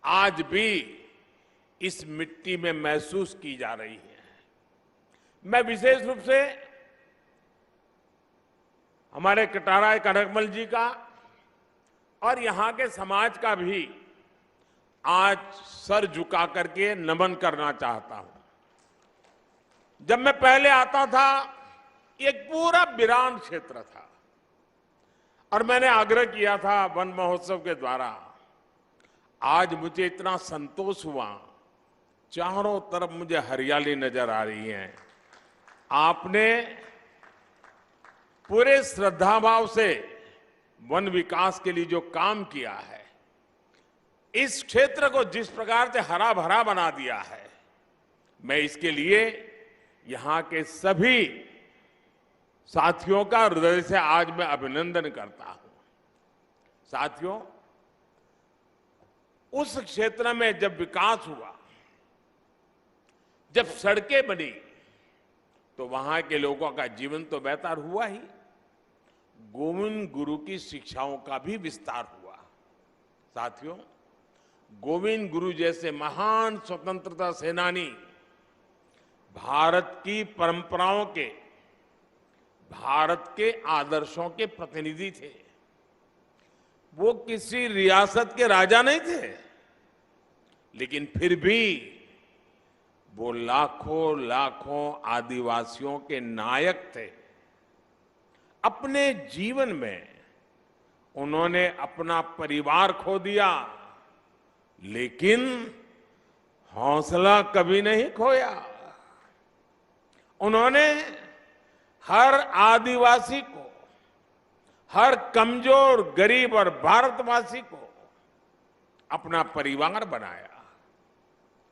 आज भी इस मिट्टी में महसूस की जा रही हैं। मैं विशेष रूप से हमारे कटारा कनकमल जी का और यहां के समाज का भी आज सर झुका करके नमन करना चाहता हूं। जब मैं पहले आता था, एक पूरा वीरान क्षेत्र था और मैंने आग्रह किया था वन महोत्सव के द्वारा। आज मुझे इतना संतोष हुआ, चारों तरफ मुझे हरियाली नजर आ रही है। आपने पूरे श्रद्धाभाव से वन विकास के लिए जो काम किया है, इस क्षेत्र को जिस प्रकार से हरा भरा बना दिया है, मैं इसके लिए यहां के सभी साथियों का हृदय से आज मैं अभिनंदन करता हूं। साथियों, उस क्षेत्र में जब विकास हुआ, जब सड़कें बनी, तो वहां के लोगों का जीवन तो बेहतर हुआ ही, गोविंद गुरु की शिक्षाओं का भी विस्तार हुआ। साथियों, गोविंद गुरु जैसे महान स्वतंत्रता सेनानी भारत की परंपराओं के, भारत के आदर्शों के प्रतिनिधि थे। वो किसी रियासत के राजा नहीं थे, लेकिन फिर भी वो लाखों लाखों आदिवासियों के नायक थे। अपने जीवन में उन्होंने अपना परिवार खो दिया, लेकिन हौसला कभी नहीं खोया। उन्होंने हर आदिवासी को, हर कमजोर, गरीब और भारतवासी को अपना परिवार बनाया।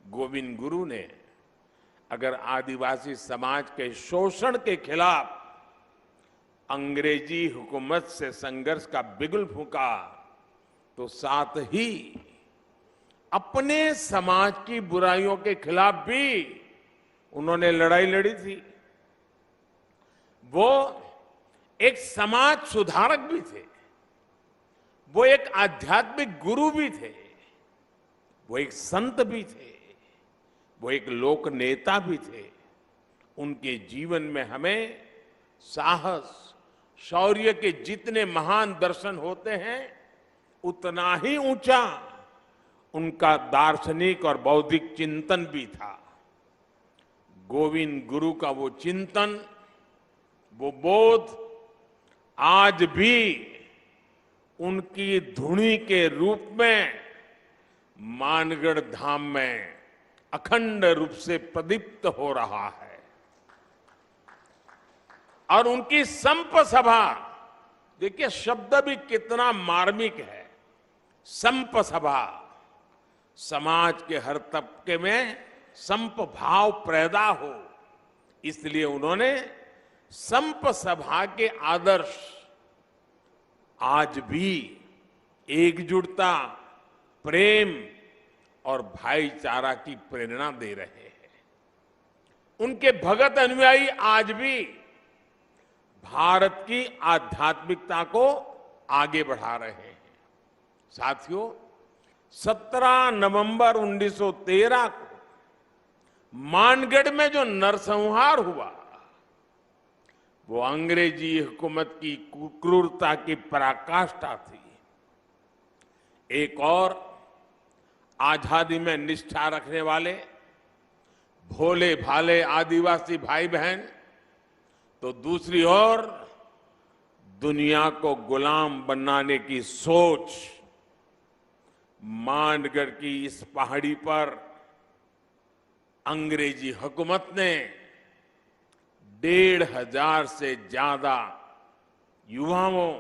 गोविंद गुरु ने अगर आदिवासी समाज के शोषण के खिलाफ अंग्रेजी हुकूमत से संघर्ष का बिगुल फूंका, तो साथ ही अपने समाज की बुराइयों के खिलाफ भी उन्होंने लड़ाई लड़ी थी। वो एक समाज सुधारक भी थे, वो एक आध्यात्मिक गुरु भी थे, वो एक संत भी थे, वो एक लोक नेता भी थे। उनके जीवन में हमें साहस, शौर्य के जितने महान दर्शन होते हैं उतना ही ऊंचा उनका दार्शनिक और बौद्धिक चिंतन भी था। गोविंद गुरु का वो चिंतन, वो बोध आज भी उनकी धुनी के रूप में मानगढ़ धाम में अखंड रूप से प्रदीप्त हो रहा है। और उनकी संप सभा, देखिए शब्द भी कितना मार्मिक है। संप सभा, समाज के हर तबके में संप भाव पैदा हो, इसलिए उन्होंने संप सभा के आदर्श आज भी एकजुटता, प्रेम और भाईचारा की प्रेरणा दे रहे हैं। उनके भगत अनुयायी आज भी भारत की आध्यात्मिकता को आगे बढ़ा रहे हैं। साथियों, 17 नवंबर 1913 को मानगढ़ में जो नरसंहार हुआ, वो अंग्रेजी हुकूमत की क्रूरता की पराकाष्ठा थी। एक और आजादी में निष्ठा रखने वाले भोले भाले आदिवासी भाई बहन, तो दूसरी ओर दुनिया को गुलाम बनाने की सोच मानगढ़ की इस पहाड़ी पर अंग्रेजी हुकूमत ने 1,500 से ज्यादा युवाओं,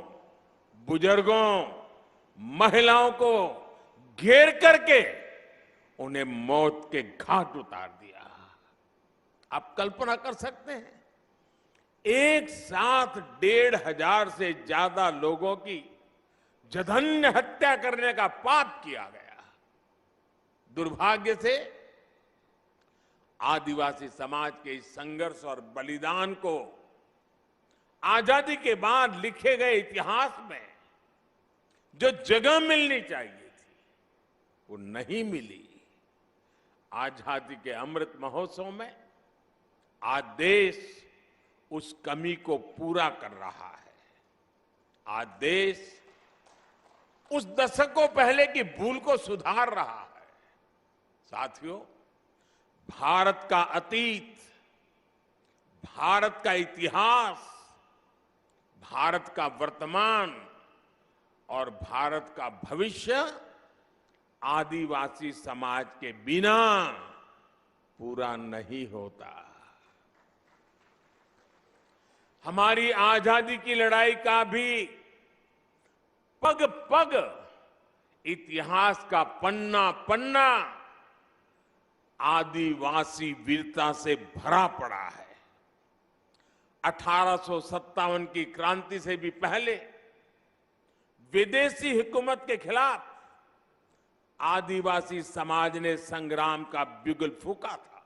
बुजुर्गों, महिलाओं को घेर करके उन्हें मौत के घाट उतार दिया। आप कल्पना कर सकते हैं, एक साथ 1,500 से ज्यादा लोगों की जघन्य हत्या करने का पाप किया गया। दुर्भाग्य से आदिवासी समाज के इस संघर्ष और बलिदान को आजादी के बाद लिखे गए इतिहास में जो जगह मिलनी चाहिए थी, वो नहीं मिली। आजादी के अमृत महोत्सव में आज देश उस कमी को पूरा कर रहा है। आज देश उस दशकों पहले की भूल को सुधार रहा है। साथियों, भारत का अतीत, भारत का इतिहास, भारत का वर्तमान और भारत का भविष्य आदिवासी समाज के बिना पूरा नहीं होता। हमारी आजादी की लड़ाई का भी पग पग इतिहास का पन्ना पन्ना आदिवासी वीरता से भरा पड़ा है। 1857 की क्रांति से भी पहले विदेशी हुकूमत के खिलाफ आदिवासी समाज ने संग्राम का बिगुल फूंका था।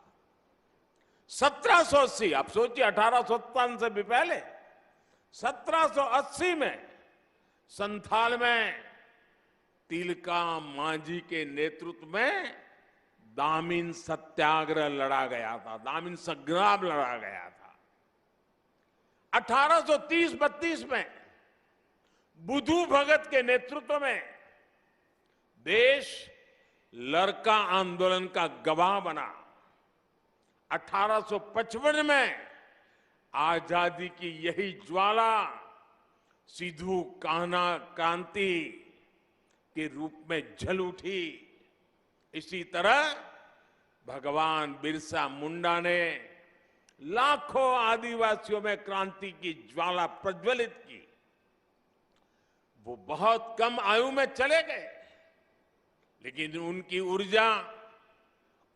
1780, आप सोचिए 1857 से भी पहले 1780 में संथाल में तिलका मांझी के नेतृत्व में दामिन सत्याग्रह लड़ा गया था, दामिन संग्राम लड़ा गया था। 1830-32 में बुधु भगत के नेतृत्व में देश लरका आंदोलन का गवाह बना। 1855 में आजादी की यही ज्वाला सिद्धू कान्हा क्रांति के रूप में जल उठी। इसी तरह भगवान बिरसा मुंडा ने लाखों आदिवासियों में क्रांति की ज्वाला प्रज्वलित की। वो बहुत कम आयु में चले गए, लेकिन उनकी ऊर्जा,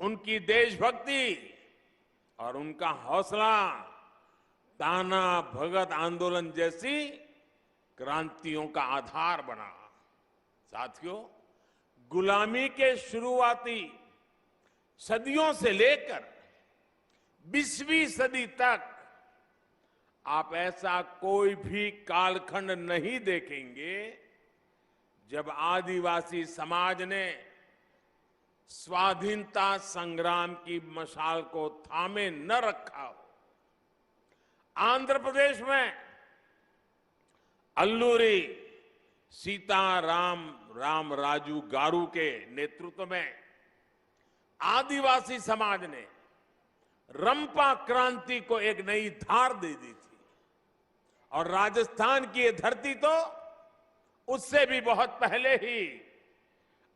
उनकी देशभक्ति और उनका हौसला ताना भगत आंदोलन जैसी क्रांतियों का आधार बना। साथियों, गुलामी के शुरुआती सदियों से लेकर 20वीं सदी तक आप ऐसा कोई भी कालखंड नहीं देखेंगे जब आदिवासी समाज ने स्वाधीनता संग्राम की मशाल को थामे न रखा हो। आंध्र प्रदेश में अल्लूरी सीताराम राजू गारू के नेतृत्व में आदिवासी समाज ने रंपा क्रांति को एक नई धार दे दी थी और राजस्थान की ये धरती तो उससे भी बहुत पहले ही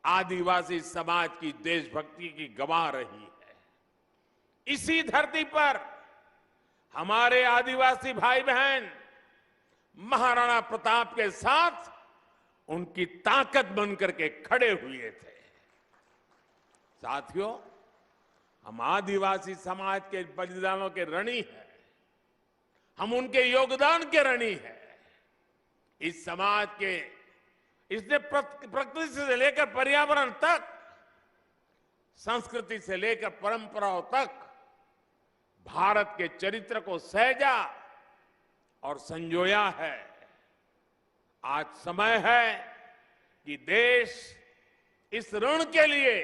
आदिवासी समाज की देशभक्ति की गवाह रही है। इसी धरती पर हमारे आदिवासी भाई बहन महाराणा प्रताप के साथ उनकी ताकत बनकर के खड़े हुए थे। साथियों, हम आदिवासी समाज के बलिदानों के ऋणी हैं, हम उनके योगदान के ऋणी हैं। इस समाज के इसने प्रकृति से लेकर पर्यावरण तक, संस्कृति से लेकर परंपराओं तक भारत के चरित्र को सहेजा और संजोया है। आज समय है कि देश इस ऋण के लिए,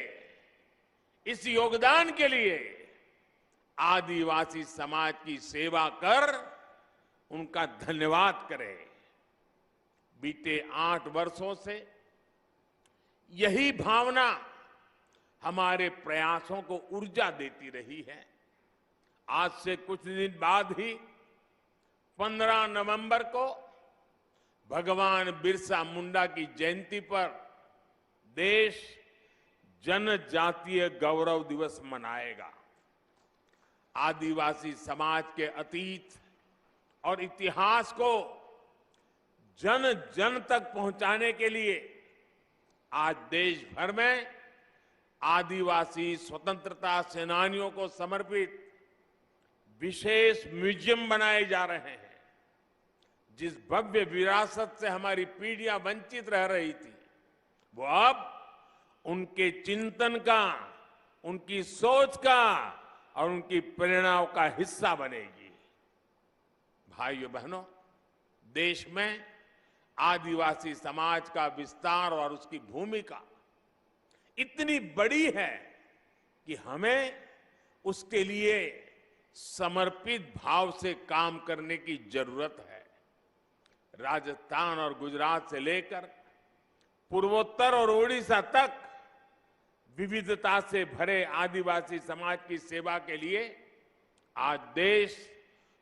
इस योगदान के लिए आदिवासी समाज की सेवा कर उनका धन्यवाद करे। बीते 8 वर्षों से यही भावना हमारे प्रयासों को ऊर्जा देती रही है। आज से कुछ दिन बाद ही 15 नवंबर को भगवान बिरसा मुंडा की जयंती पर देश जनजातीय गौरव दिवस मनाएगा। आदिवासी समाज के अतीत और इतिहास को जन जन तक पहुंचाने के लिए आज देश भर में आदिवासी स्वतंत्रता सेनानियों को समर्पित विशेष म्यूजियम बनाए जा रहे हैं। जिस भव्य विरासत से हमारी पीढ़ियां वंचित रह रही थी, वो अब उनके चिंतन का, उनकी सोच का और उनकी प्रेरणाओं का हिस्सा बनेगी। भाइयों बहनों, देश में आदिवासी समाज का विस्तार और उसकी भूमिका इतनी बड़ी है कि हमें उसके लिए समर्पित भाव से काम करने की जरूरत है। राजस्थान और गुजरात से लेकर पूर्वोत्तर और ओडिशा तक विविधता से भरे आदिवासी समाज की सेवा के लिए आज देश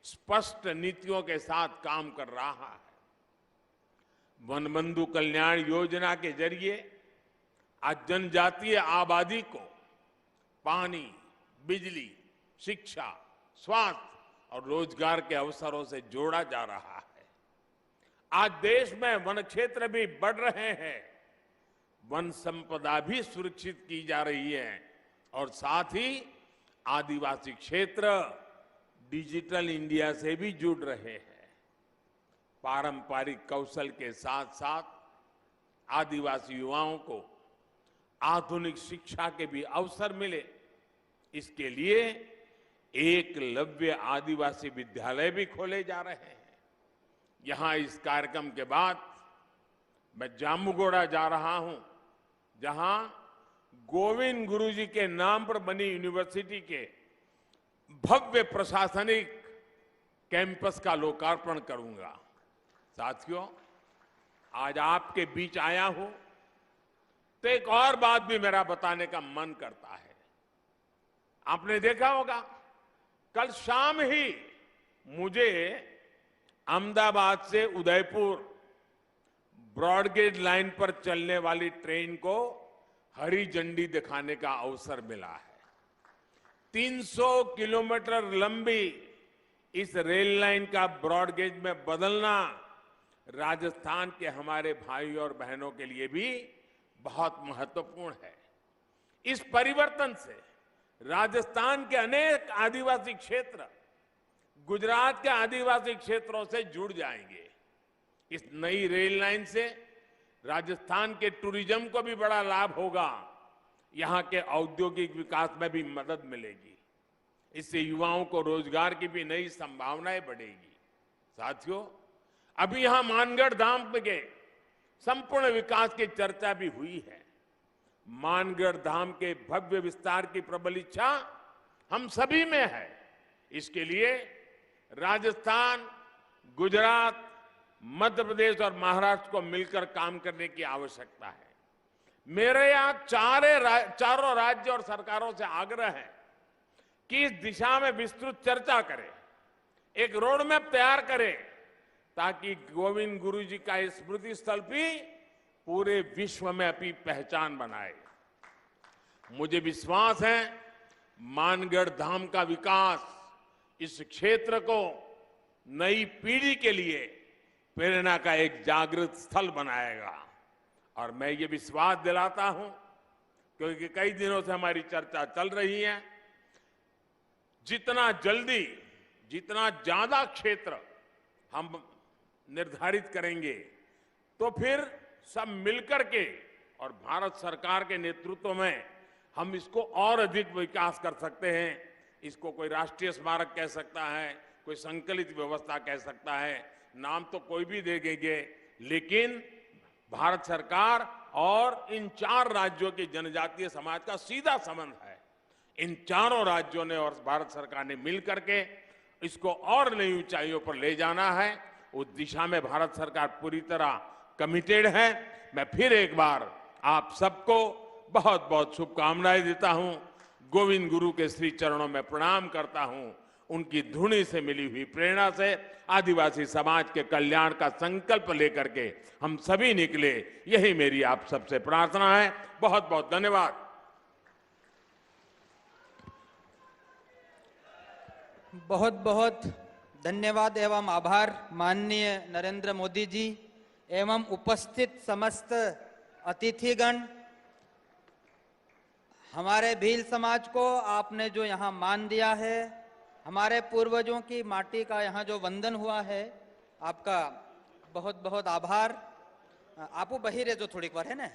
स्पष्ट नीतियों के साथ काम कर रहा है। वन बंधु कल्याण योजना के जरिए आज जनजातीय आबादी को पानी, बिजली, शिक्षा, स्वास्थ्य और रोजगार के अवसरों से जोड़ा जा रहा है। आज देश में वन क्षेत्र भी बढ़ रहे हैं, वन संपदा भी सुरक्षित की जा रही है और साथ ही आदिवासी क्षेत्र डिजिटल इंडिया से भी जुड़ रहे हैं। पारंपरिक कौशल के साथ साथ आदिवासी युवाओं को आधुनिक शिक्षा के भी अवसर मिले, इसके लिए एकलव्य आदिवासी विद्यालय भी खोले जा रहे हैं। यहां इस कार्यक्रम के बाद मैं जामुगोड़ा जा रहा हूं, जहां गोविंद गुरुजी के नाम पर बनी यूनिवर्सिटी के भव्य प्रशासनिक कैंपस का लोकार्पण करूंगा। साथियों, आज आपके बीच आया हूं तो एक और बात भी मेरा बताने का मन करता है। आपने देखा होगा, कल शाम ही मुझे अहमदाबाद से उदयपुर ब्रॉडगेज लाइन पर चलने वाली ट्रेन को हरी झंडी दिखाने का अवसर मिला है। 300 किलोमीटर लंबी इस रेल लाइन का ब्रॉडगेज में बदलना राजस्थान के हमारे भाई और बहनों के लिए भी बहुत महत्वपूर्ण है। इस परिवर्तन से राजस्थान के अनेक आदिवासी क्षेत्र गुजरात के आदिवासी क्षेत्रों से जुड़ जाएंगे। इस नई रेल लाइन से राजस्थान के टूरिज्म को भी बड़ा लाभ होगा, यहां के औद्योगिक विकास में भी मदद मिलेगी। इससे युवाओं को रोजगार की भी नई संभावनाएं बढ़ेगी। साथियों, अभी यहां मानगढ़ धाम के संपूर्ण विकास की चर्चा भी हुई है। मानगढ़ धाम के भव्य विस्तार की प्रबल इच्छा हम सभी में है। इसके लिए राजस्थान, गुजरात, मध्य प्रदेश और महाराष्ट्र को मिलकर काम करने की आवश्यकता है। मेरे यहां चारों राज्य और सरकारों से आग्रह है कि इस दिशा में विस्तृत चर्चा करें, एक रोड मैप तैयार करें, ताकि गोविंद गुरु जी का ये स्मृति स्थल भी पूरे विश्व में अपनी पहचान बनाए। मुझे विश्वास है मानगढ़ धाम का विकास इस क्षेत्र को नई पीढ़ी के लिए प्रेरणा का एक जागृत स्थल बनाएगा। और मैं ये विश्वास दिलाता हूं, क्योंकि कई दिनों से हमारी चर्चा चल रही है, जितना जल्दी, जितना ज्यादा क्षेत्र हम निर्धारित करेंगे, तो फिर सब मिलकर के और भारत सरकार के नेतृत्व में हम इसको और अधिक विकास कर सकते हैं। इसको कोई राष्ट्रीय स्मारक कह सकता है, कोई संकलित व्यवस्था कह सकता है, नाम तो कोई भी दे देंगे, लेकिन भारत सरकार और इन 4 राज्यों के जनजातीय समाज का सीधा संबंध है। इन चारों राज्यों ने और भारत सरकार ने मिलकर के इसको और नई ऊंचाइयों पर ले जाना है। उस दिशा में भारत सरकार पूरी तरह कमिटेड है। मैं फिर एक बार आप सबको बहुत बहुत शुभकामनाएं देता हूं। गोविंद गुरु के श्री चरणों में प्रणाम करता हूं। उनकी धुनी से मिली हुई प्रेरणा से आदिवासी समाज के कल्याण का संकल्प लेकर के हम सभी निकले, यही मेरी आप सबसे प्रार्थना है। बहुत बहुत धन्यवाद। बहुत बहुत धन्यवाद एवं आभार माननीय नरेंद्र मोदी जी एवं उपस्थित समस्त अतिथिगण। हमारे भील समाज को आपने जो यहाँ मान दिया है, हमारे पूर्वजों की माटी का यहाँ जो वंदन हुआ है, आपका बहुत बहुत आभार। आपू बहिरे जो थोड़ी बार है ना।